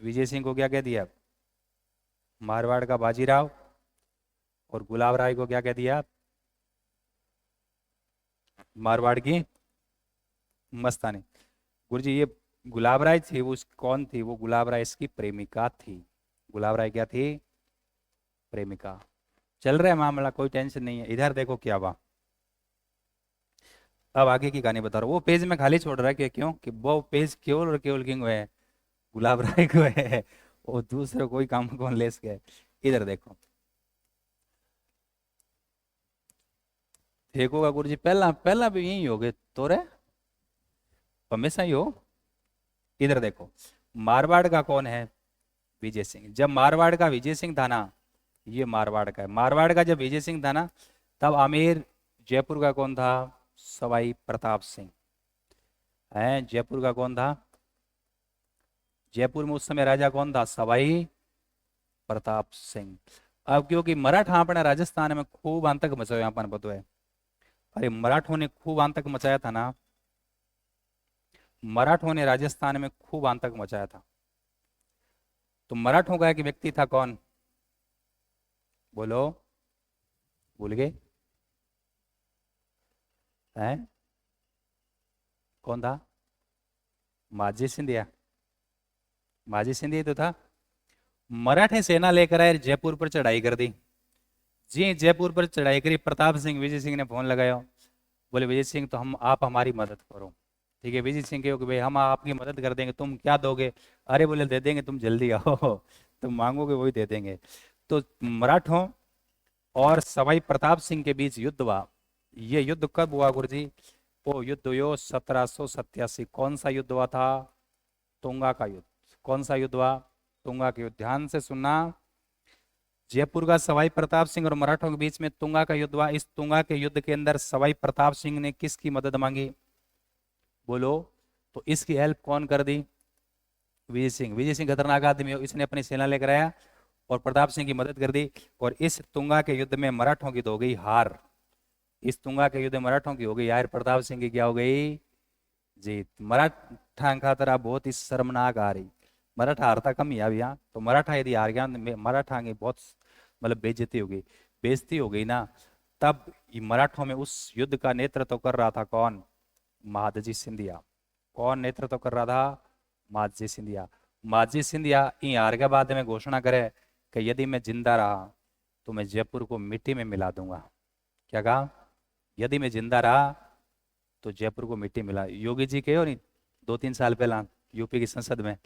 विजय सिंह को क्या कह दिया मारवाड़ का बाजीराव और गुलाब राय को क्या कह दिया मारवाड़ की मस्तानी। गुरुजी ये गुलाब राय थी वो कौन थी वो गुलाब राय इसकी प्रेमिका थी। गुलाब राय क्या थी प्रेमिका। चल रहा है मामला कोई टेंशन नहीं है। इधर देखो क्या हुआ अब आगे की कहानी बता रहा हूँ। वो पेज में खाली छोड़ रहा है कि क्यों कि वो पेज केवल और केवल किंग है गुलाब राय को है वो दूसरे कोई काम कौन ले सके। इधर देखो देखोगा गुरु जी पहला पहला भी यही हो गए तो रे हमेशा ही हो। इधर देखो मारवाड़ का कौन है विजय सिंह। जब मारवाड़ का विजय सिंह था ना ये मारवाड़ का है। मारवाड़ का जब विजय सिंह था ना तब आमेर जयपुर का कौन था सवाई प्रताप सिंह है। जयपुर का कौन था जयपुर में उस समय राजा कौन था सवाई प्रताप सिंह। अब क्योंकि मराठा अपने राजस्थान में खूब आतंक मचाया अपन पता है। अरे मराठों ने खूब आतंक मचाया था ना मराठों ने राजस्थान में खूब आतंक मचाया था। तो मराठों का एक व्यक्ति था कौन बोलो भूल गए हैं कौन था माजी सिंधिया। माजी सिंधिया तो था। मराठे सेना लेकर आए जयपुर पर चढ़ाई कर दी। जी जयपुर पर चढ़ाई करी प्रताप सिंह विजय सिंह ने फोन लगाया बोले विजय सिंह तो हम आप हमारी मदद करो। ठीक है विजय सिंह कहो कि भाई हम आपकी मदद कर देंगे तुम क्या दोगे। अरे बोले दे देंगे तुम जल्दी आओ तुम मांगोगे वही दे देंगे। तो मराठों और सवाई प्रताप सिंह के बीच युद्ध हुआ। ये युद्ध कब हुआ गुरुजी वो युद्ध हुआ 1787। कौन सा युद्ध हुआ था तुंगा का युद्ध। कौन सा युद्ध हुआ तुंगा का युद्ध। ध्यान से सुनना जयपुर का सवाई प्रताप सिंह और मराठों के बीच में तुंगा का युद्ध हुआ। इस तुंगा के युद्ध के अंदर सवाई प्रताप सिंह ने किसकी मदद मांगी बोलो। तो इसकी हेल्प कौन कर दी विजय सिंह। विजय सिंह खतरनाक आदमी हो इसने अपनी सेना लेकर आया और प्रताप सिंह की मदद कर दी। और इस तुंगा के युद्ध में मराठों की तो हो गई हार। इस तुंगा के युद्ध में मराठों की हो गई यार प्रताप सिंह की क्या हो गई जीत। मराठा खातर बहुत ही शर्मनाक आ रही। मराठा हारता कम ही अभी यहाँ। तो मराठा यदि हार गया मराठा की बहुत मतलब बेइज्जती हो गई बेइज्जती हो गई ना। तब मराठों में उस युद्ध का नेतृत्व कर रहा था कौन महादजी सिंधिया। कौन नेतृत्व कर रहा था महादजी सिंधिया। महादजी सिंधिया इन हार के बाद में घोषणा करे कि यदि मैं जिंदा रहा तो मैं जयपुर को मिट्टी में मिला दूंगा। क्या कहा यदि मैं जिंदा रहा तो जयपुर को मिट्टी मिला। योगी जी कहो नहीं 2-3 साल पहला यूपी की संसद में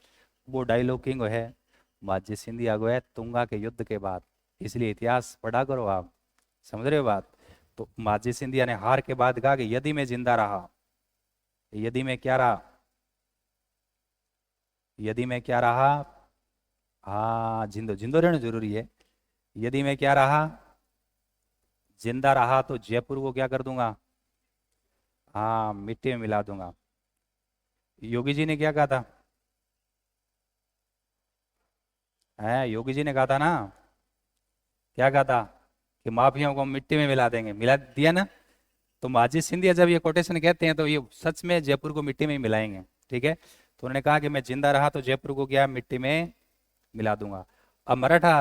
वो डायलॉग किंग है महादजी सिंधिया को है तुंगा के युद्ध के बाद। इसलिए इतिहास पढ़ा करो आप समझ रहे हो बात। तो महादजी सिंधिया ने हार के बाद कहा कि यदि मैं जिंदा रहा यदि मैं क्या रहा यदि मैं क्या रहा हाँ जिंदो जिंदो रहना जरूरी है। यदि मैं क्या रहा, जिंदा रहा, तो जयपुर को क्या कर दूंगा, हाँ मिट्टी में मिला दूंगा। योगी जी ने क्या कहा था, है योगी जी ने कहा था ना, क्या कहा था, कि माफियाओं को हम मिट्टी में मिला देंगे, मिला दिया ना। तो माजिद सिंधिया जब ये कोटेशन कहते हैं तो ये सच में जयपुर को मिट्टी में ही मिलाएंगे। ठीक है, तो उन्होंने कहा कि मैं जिंदा रहा तो जयपुर को क्या मिट्टी में मिला दूंगा। अब मराठा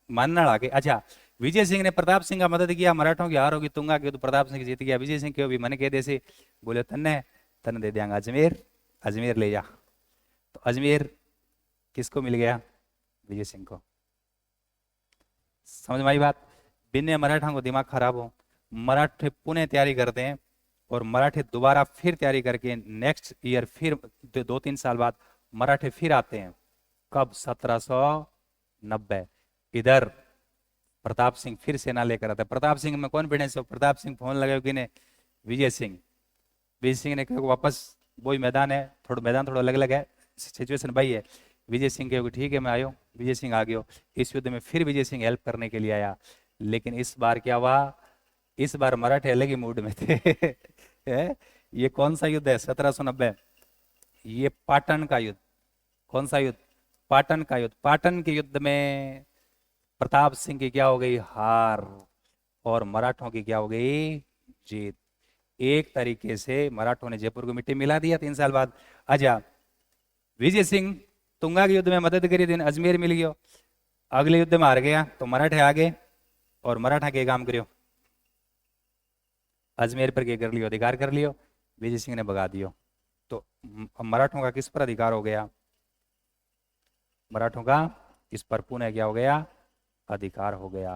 मानना आगे, अच्छा विजय सिंह ने प्रताप सिंह का मदद किया, मराठों की हार होगी तुंगा की, तो प्रताप सिंह जीत गया। विजय सिंह क्यों भी मन के देसी, बोले तन्ने तन दे देंगे अजमेर, अजमेर ले जा। तो अजमेर किसको मिल गया, विजय सिंह को। समझ में आई बात। बिन्ने मराठा को दिमाग खराब हो, मराठे पुनः तैयारी करते हैं, और मराठे दोबारा फिर तैयारी करके नेक्स्ट ईयर फिर 2-3 साल बाद मराठे फिर आते हैं। कब, 1790। इधर प्रताप सिंह फिर सेना लेकर आता है। प्रताप सिंह में कॉन्फिडेंस हो, प्रताप सिंह फोन लगाओ कि ने विजय सिंह, विजय सिंह ने कहा वापस वही मैदान है, मैदान थोड़ा अलग अलग है, सिचुएशन भाई है। विजय सिंह कहे ठीक है मैं आयो, विजय सिंह आ गयो। इस युद्ध में फिर विजय सिंह हेल्प करने के लिए आया, लेकिन इस बार क्या हुआ, इस बार मराठे अलग ही मूड में थे। ये कौन सा युद्ध है, 1790, ये पाटन का युद्ध। कौन सा युद्ध, पाटन का युद्ध। पाटन के युद्ध में प्रताप सिंह की क्या हो गई, हार, और मराठों की क्या हो गई, जीत। एक तरीके से मराठों ने जयपुर को मिट्टी मिला दिया 3 साल बाद। अच्छा, विजय सिंह तुंगा के युद्ध में मदद करी थी, अजमेर मिल गयो। अगले युद्ध में हार गया तो मराठे आ गए, और मराठा के काम करियो, अजमेर पर के कर लियो, अधिकार कर लियो, विजय सिंह ने भगा दियो। तो मराठों का किस पर अधिकार हो गया, मराठों का इस पर पुनः क्या हो गया, अधिकार हो गया।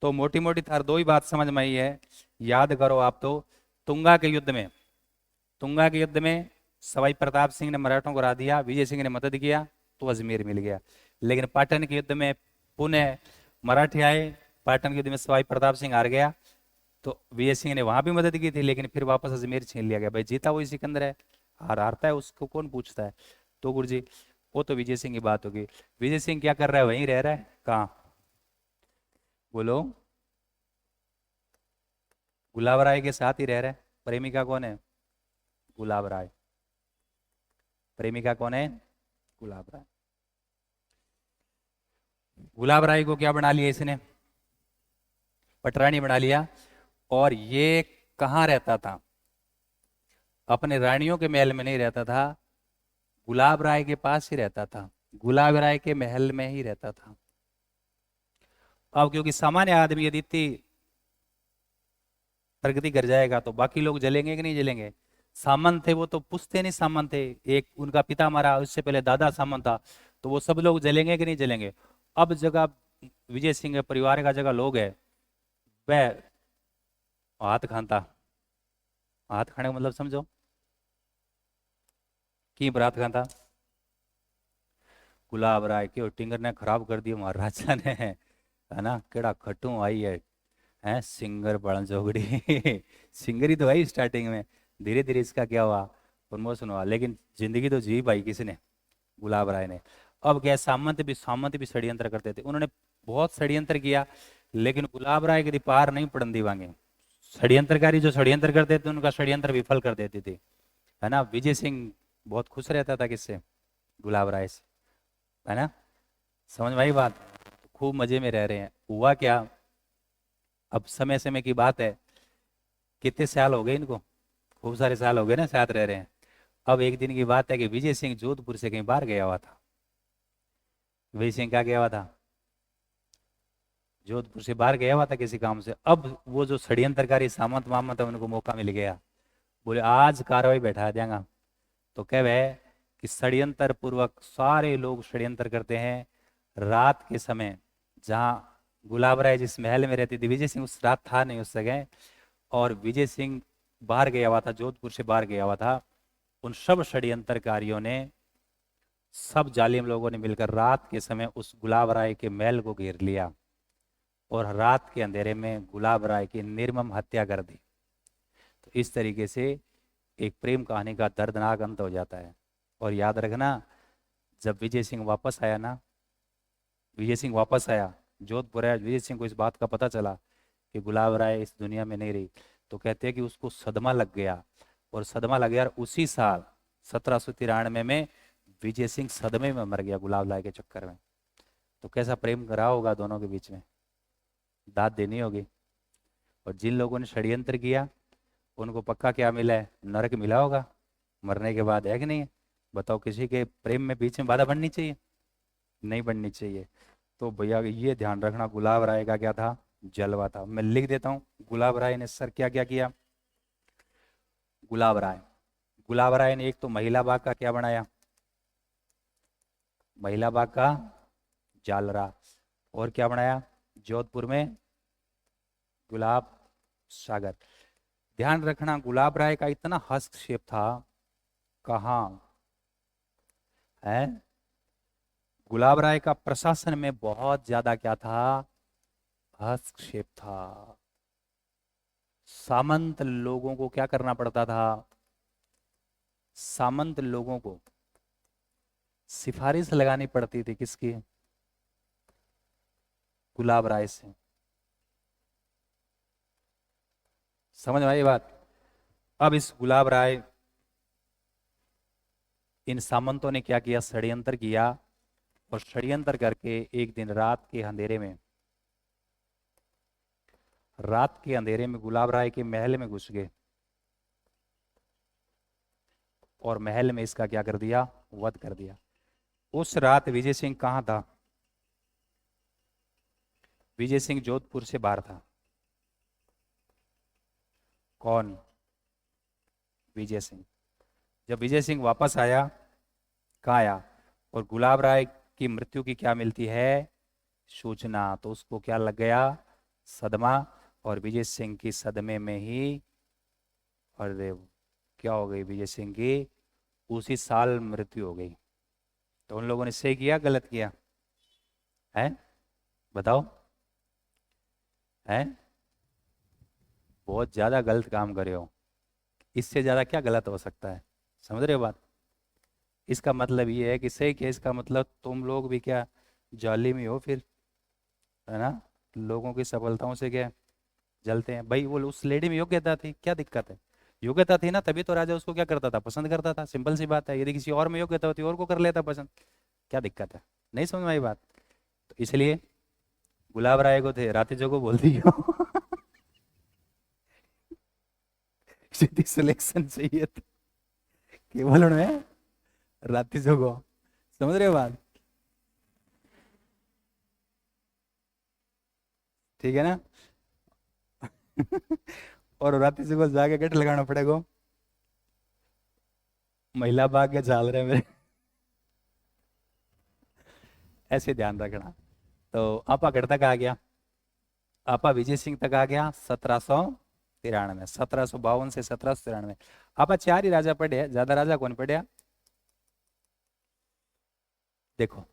तो मोटी मोटी थार दो ही बात समझ में आई है, याद करो आप तो। तुंगा के युद्ध में, तुंगा के युद्ध में सवाई प्रताप सिंह ने मराठों को हरा दिया, विजय सिंह ने मदद किया, तो अजमेर मिल गया। लेकिन पाटन के युद्ध में पुनः मराठे आए, पाटन के युद्ध में सवाई प्रताप सिंह हार गया, तो विजय सिंह ने वहां भी मदद की थी, लेकिन फिर वापस अजमेर छीन लिया गया। भाई जीता वही सिकंदर है, हारता है उसको कौन पूछता है। तो गुरु जी वो तो विजय सिंह की बात होगी। विजय सिंह क्या कर रहा है, वहीं रह रहा है, कहाँ बोलो, गुलाब राय के साथ ही रह रहा है। प्रेमिका कौन है, गुलाब राय। प्रेमिका कौन है, गुलाब राय। गुलाब राय को क्या बना लिया इसने, पटरानी बना लिया। और ये कहाँ रहता था, अपने रानियों के महल में नहीं रहता था, गुलाब राय के पास ही रहता था, गुलाब राय के महल में ही रहता था। अब क्योंकि सामान्य आदमी यदि इतनी प्रगति कर जाएगा तो बाकी लोग जलेंगे कि नहीं जलेंगे। सामंत थे वो तो पूछते नहीं, सामंत थे, एक उनका पिता मरा, उससे पहले दादा सामंत था, तो वो सब लोग जलेंगे कि नहीं जलेंगे। अब जगह विजय सिंह परिवार का जगह लोग है, वह हाथ खानता, हाथ खाने का मतलब समझो, की बरात खाता, गुलाब राय के टिंगर ने खराब कर दिया महाराजा ने, है ना, केड़ा खटू आई है सिंगर बड़न जोगड़ी। सिंगर ही तो आई स्टार्टिंग में, धीरे धीरे इसका क्या हुआ, प्रमोशन हुआ, लेकिन जिंदगी तो जी पाई किसने, गुलाब राय ने। अब क्या, सामंत भी षड्यंत्र करते थे, उन्होंने बहुत षड्यंत्र किया, लेकिन गुलाब राय कभी पार नहीं पड़न दी वांगे। षड्यंत्रकारी जो षड्यंत्र करते थे उनका षड्यंत्र विफल कर देते थे, है ना। विजय सिंह बहुत खुश रहता था किससे, गुलाब राय से, है ना। समझ में आई बात। तो खूब मजे में रह रहे हैं। हुआ क्या, अब समय समय की बात है, कितने साल हो गए इनको, खूब सारे साल हो गए ना साथ रह रहे हैं। अब एक दिन की बात है कि विजय सिंह जोधपुर से कहीं बाहर गया हुआ था। विजय सिंह क्या गया हुआ था, जोधपुर से बाहर गया हुआ था किसी काम से। अब वो जो षड्यंत्रकारी सामंत मामंत है उनको मौका मिल गया, बोले आज कार्रवाई बैठा देंगे। तो कह वह कि षड्यंत्र पूर्वक सारे लोग षड्यंत्र करते हैं, रात के समय जहां गुलाब राय जिस महल में रहती थी, विजय सिंह उस रात था नहीं उस जगह, और विजय सिंह बाहर गया हुआ था, जोधपुर से बाहर गया हुआ था। उन सब षड्यंत्रकारियों ने, सब जालिम लोगों ने मिलकर रात के समय उस गुलाब राय के महल को घेर लिया, और रात के अंधेरे में गुलाब राय की निर्मम हत्या कर दी। तो इस तरीके से एक प्रेम कहानी का दर्दनाक अंत हो जाता है। और याद रखना, जब विजय सिंह वापस आया ना, विजय सिंह वापस आया जोधपुर है, विजय सिंह को इस बात का पता चला कि गुलाब राय इस दुनिया में नहीं रही, तो कहते हैं कि उसको सदमा लग गया, और सदमा लग गया, और उसी साल 1793 में विजय सिंह सदमे में मर गया गुलाब राय के चक्कर में। तो कैसा प्रेम रहा होगा दोनों के बीच में, दाद देनी होगी। और जिन लोगों ने षड्यंत्र किया उनको पक्का क्या मिला है, नरक मिला होगा मरने के बाद, है कि नहीं है? बताओ, किसी के प्रेम में बीच में बाधा बननी चाहिए? नहीं बननी चाहिए। तो भैया ये ध्यान रखना, गुलाब राय का क्या था, जलवा था। मैं लिख देता हूं, गुलाब राय ने सर क्या क्या किया। गुलाब राय, गुलाब राय ने एक तो महिला बाग का क्या बनाया, महिला बाग का जालरा, और क्या बनाया जोधपुर में, गुलाब सागर। ध्यान रखना, गुलाब राय का इतना हस्तक्षेप था, कहाँ है, गुलाब राय का प्रशासन में बहुत ज्यादा क्या था, हस्तक्षेप था। सामंत लोगों को क्या करना पड़ता था, सामंत लोगों को सिफारिश लगानी पड़ती थी, किसकी, गुलाब राय से। समझ में आई बात? अब इस गुलाब राय, इन सामंतों ने क्या किया, षड्यंत्र किया, और षड्यंत्र करके एक दिन रात के अंधेरे में, रात के अंधेरे में गुलाब राय के महल में घुस गए, और महल में इसका क्या कर दिया, वध कर दिया। उस रात विजय सिंह कहां था, विजय सिंह जोधपुर से बाहर था। कौन, विजय सिंह। जब विजय सिंह वापस आया, कहाँ आया, और गुलाब राय की मृत्यु की क्या मिलती है, सूचना, तो उसको क्या लग गया, सदमा, और विजय सिंह की सदमे में ही, और क्या हो गई, विजय सिंह की उसी साल मृत्यु हो गई। तो उन लोगों ने सही किया, गलत किया है, बताओ, है बहुत ज्यादा गलत काम करे हो, इससे ज्यादा क्या गलत हो सकता है, समझ रहे हो बात? इसका मतलब ये है कि सही किया, इसका मतलब तुम लोग भी क्या जाली में हो फिर, है ना, लोगों की सफलताओं से क्या जलते हैं। भाई वो उस लेडी में योग्यता थी, क्या दिक्कत है, योग्यता थी ना, तभी तो राजा उसको क्या करता था, पसंद करता था, सिंपल सी बात है। यदि किसी और में योग्यता होती और को कर लेता पसंद, क्या दिक्कत है, नहीं समझ में आई बात? तो इसलिए गुलाब राय को थे राती जो को बोल दियो यदि सिलेक्शन चाहिए तो केवल उन्हें राती जो को, समझ रहे हो बात? ठीक है ना और राती जो को जाके गेट लगाना पड़ेगा, महिला बाग के झाल रहे मेरे ऐसे ध्यान रखना। तो आपा घर तक आ गया, आपा विजय सिंह तक आ गया 1793, 1752 से 1793। आपा चार ही राजा पढ़े, ज्यादा राजा कौन पढ़िया, देखो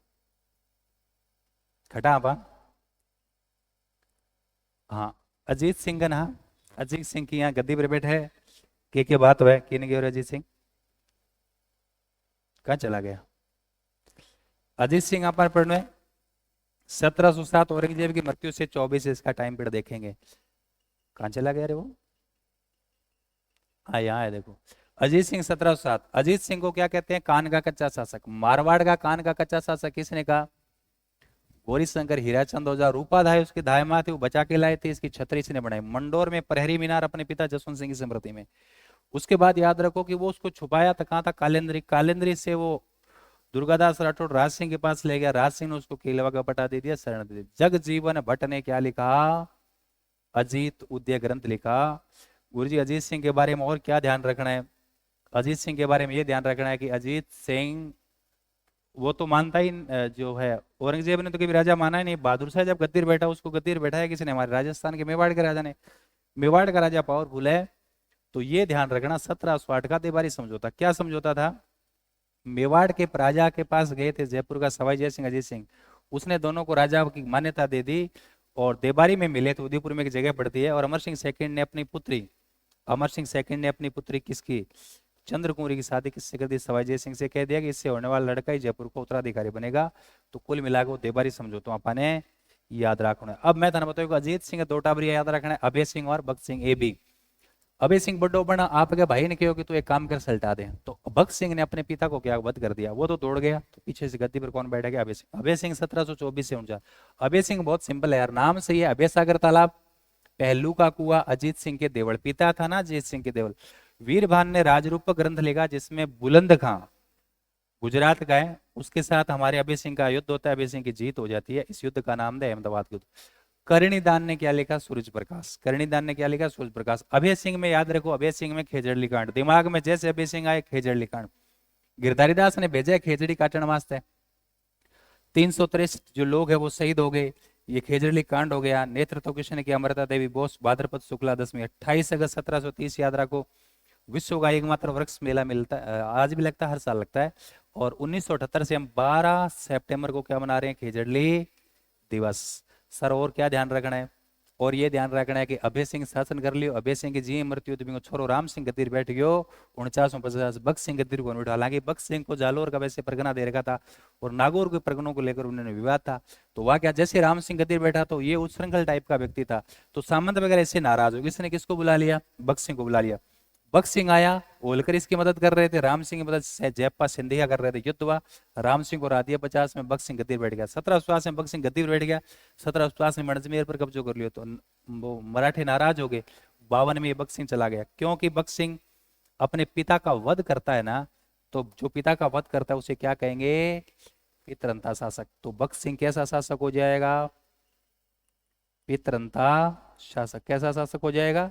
खटा आपा, हाँ अजीत सिंह ना, अजीत सिंह की यहाँ गद्दी पर बैठे है, के बात हुआ कि नहीं, अजीत सिंह कहाँ चला गया, अजीत सिंह आप पढ़ने 1707, औरंगजेब की मृत्यु से 24 इसका टाइम पीरियड देखेंगे, कहाँ चला गया रे वो, हाँ यहाँ है देखो, अजीत सिंह 1707। अजीत सिंह को क्या कहते हैं, कान का कच्चा शासक, मारवाड़ का कान का कच्चा शासक किसने कहा, गौरी शंकर हीराचंद ओझा, रूपा धाय उसकी धाय माँ थी, वो बचा के लाए थे, इसकी छतरी इसने बनाई, मंडोर में प्रहरी मीनार अपने पिता जसवंत सिंह की स्मृति में। उसके बाद याद रखो कि वो उसको छुपाया था, कहाँ था, कालेंद्री, कालेंद्री से वो दुर्गादास राठौड़ राज सिंह के पास ले गया, राज सिंह ने उसको केलवा का पटा दे दिया, शरण दे दी। जग जीवन भट्ट ने क्या लिखा, अजीत उदय ग्रंथ लिखा। गुरुजी अजीत सिंह के बारे में और क्या ध्यान रखना है, अजीत सिंह के बारे में ये ध्यान रखना है कि अजीत सिंह वो तो मानता ही जो है, औरंगजेब ने तो कभी राजा माना ही नहीं, बहादुर शाह जब गद्दीर बैठा उसको गद्दीर बैठाया किसने, हमारे राजस्थान के मेवाड़ के राजा ने, मेवाड़ का राजा पावरफुल है। तो ये ध्यान रखना, 1708 का देवारी समझौता, क्या समझौता था, मेवाड़ के राजा के पास गए थे जयपुर का सवाई जय सिंह अजीत सिंह, उसने दोनों को राजा की मान्यता दे दी, और देबारी में मिले थे, उदयपुर में एक जगह पड़ती है, और अमर सिंह सेकंड ने अपनी पुत्री, अमर सिंह सेकंड ने अपनी पुत्री किसकी, चंद्र कुंवरी की शादी किससे कर दी, सवाई जय सिंह से, कह दिया कि इससे होने वाला लड़का ही जयपुर का उत्तराधिकारी बनेगा। तो कुल मिलाकर देबारी समझौता आपा ने याद रखना है। अब मैं थाने बताऊंगा अजीत सिंह दो टाबरिया याद रखना है, अभय सिंह और भगत सिंह ए बी। अभय सिंह बड्डो बना आपके भाई ने कहो कि तू एक काम कर सल्टा दे, तो भगत सिंह ने अपने पिता को क्या वध कर दिया, वो तो दौड़ गया, तो पीछे से गद्दी पर कौन बैठा गया, अभय सिंह। अभय सिंह 1724 से 49। अभय सिंह बहुत सिंपल है यार, नाम से ही है, अभय सागर तालाब, पहलू का कुआं, अजीत सिंह के देवल, पिता था ना अजीत सिंह के देवल। वीरभान ने राजरूप ग्रंथ लिखा जिसमें बुलंद खां गुजरात का है, उसके साथ हमारे अभय सिंह का युद्ध होता है, अभय सिंह की जीत हो जाती है, इस युद्ध का नाम है अहमदाबाद युद्ध। कर्णिदान ने क्या लिखा, सूरज प्रकाश, कर्णिदान ने क्या लिखा, सूरज प्रकाश। अभय सिंह में याद रखो, अभय सिंह में खेजड़ली कांड, दिमाग में जैसे अभय सिंह आए खेजड़ली कांड। गिरधारी दास ने भेजा है खेजड़ी काटन वास्ते, 363 जो लोग हैं वो शहीद हो गए, ये खेजड़ली कांड हो गया। नेतृत्व किसने किया, अमृता देवी बोस, भाद्रपद शुक्ला दशमी, 28 अगस्त 1730 याद रखो। विश्व का एकमात्र वृक्ष मेला मिलता है, आज भी लगता है, हर साल लगता है। और 1978 से हम 12 सितंबर को क्या मना रहे हैं, खेजड़ली दिवस। सर और क्या ध्यान रखना है, और ये ध्यान रखना है कि अभय सिंह शासन कर लियो, अभय सिंह की जी मृत्यु तो छोरो राम सिंह गद्दी बैठ गयो 4950, भगत सिंह गद्दी को उठा। हालांकि भगत सिंह को जालोर का वैसे परगना दे रखा था और नागौर के परगनों को लेकर उन्होंने विवाद था, तो वह क्या जैसे राम सिंह गद्दी बैठा तो ये उच्छृंखल टाइप का व्यक्ति था, तो सामंत वगैरह इससे नाराज हो, किसने किसको बुला लिया, भगत सिंह को बुला लिया। भगत सिंह आया, होलकर इसकी मदद कर रहे थे, राम सिंह की मदद से जयप्पा सिंधिया कर रहे थे, युद्ध हुआ, राम सिंह को हरा दिया 50 में, भगत सिंह गद्दी पर बैठ गया। 1750 में भगत सिंह गद्दी पर बैठ गया, 1750 में मणजमेर पर कब्जो कर लिया, तो वो मराठे नाराज हो गए। 52 में भगत सिंह चला गया, क्योंकि भगत सिंह अपने पिता का वध करता है ना, तो जो पिता का वध करता है उसे क्या कहेंगे, पितरंता शासक। तो भगत सिंह कैसा शासक हो जाएगा, पितरंता शासक। कैसा शासक हो जाएगा,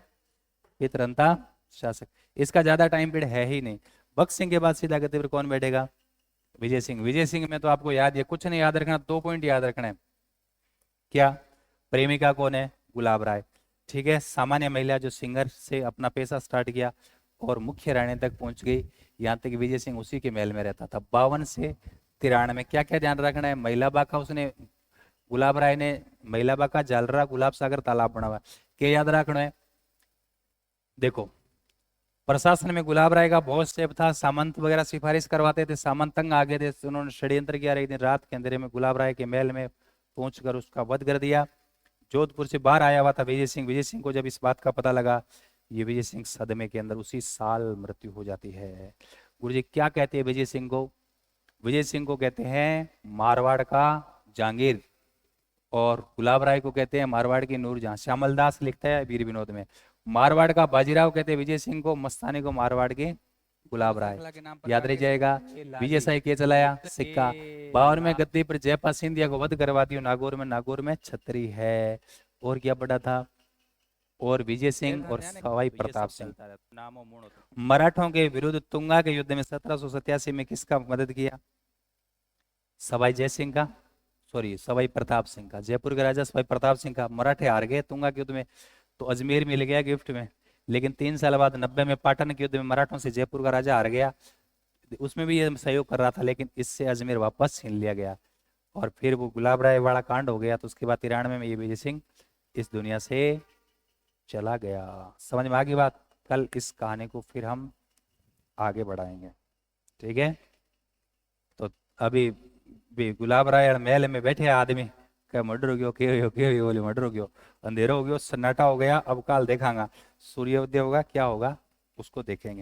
पितरंता शासक। इसका ज्यादा टाइम पीरियड है ही नहीं। भगत सिंह के बाद सीधा गद्दी पर कौन बैठेगा, विजय सिंह। विजय सिंह में तो आपको याद है, कुछ नहीं याद रखना, 2 पॉइंट याद रखना है। क्या, प्रेमिका कौन है, गुलाब राय, ठीक है। सामान्य महिला जो सिंगर से अपना पेशा स्टार्ट किया और मुख्य रानी तक पहुंच गई, यहाँ तक विजय सिंह उसी के महल में रहता था। 52 से 93 में क्या क्या ध्यान रखना है, महिला बाग का उसने, गुलाब राय ने महिला बाग का जालरा गुलाब सागर तालाब बना हुआ, क्या याद रखना है। देखो प्रशासन में गुलाब राय का बहुत स्टेप था, सामंत वगैरह सिफारिश करवाते थे, सामंत तंग आ गए थे, उन्होंने षड्यंत्र किया, एक दिन रात के अंधेरे में गुलाब राय के महल में पहुंचकर उसका वध कर दिया। जोधपुर से बाहर आया हुआ था विजय सिंह, विजय सिंह को जब इस बात का पता लगा, ये विजय सिंह सदमे के अंदर उसी साल मृत्यु हो जाती है। गुरु जी क्या कहते हैं विजय सिंह को, विजय सिंह को कहते हैं मारवाड़ का जहांगीर, और गुलाब राय को कहते हैं मारवाड़ की नूरजहां। श्यामल दास लिखता है वीर विनोद में, मारवाड़ का बाजीराव कहते हैं विजय सिंह को, मस्तानी को मारवाड़ के गुलाब राय, याद रह जाएगा। विजय शाही के चलाया सिक्का। 52 में गद्दी पर जयपा सिंधिया को वध करवा दिया नागौर में, नागौर में छतरी है। और क्या पड़ा था, और विजय सिंह और सवाई प्रताप सिंह। मराठों के विरुद्ध तुंगा के युद्ध में 1787 में किसका मदद किया, सवाई जय सिंह का, सॉरी सवाई प्रताप सिंह का, जयपुर के राजा सवाई प्रताप सिंह का। मराठे हार गए तुंगा के युद्ध में, तो अजमेर मिल गया गिफ्ट में, लेकिन 3 साल बाद 90 में पाटन के युद्ध में मराठों से जयपुर का राजा हार गया, उसमें भी ये सहयोग कर रहा था, लेकिन इससे अजमेर वापस छीन लिया गया, और फिर वो गुलाब राय वाला कांड हो गया। तो उसके बाद 93 में ये विजय सिंह इस दुनिया से चला गया। समझ में आ गई बात। कल इस कहानी को फिर हम आगे बढ़ाएंगे, ठीक है। तो अभी भी गुलाब राय महल में बैठे आदमी क्या मर्डर हो गयो, के बोले मर्डर हो गयो, अंधेरा हो गयो, सन्नाटा हो गया, अब काल देखांगा सूर्योदय होगा क्या होगा उसको देखेंगे।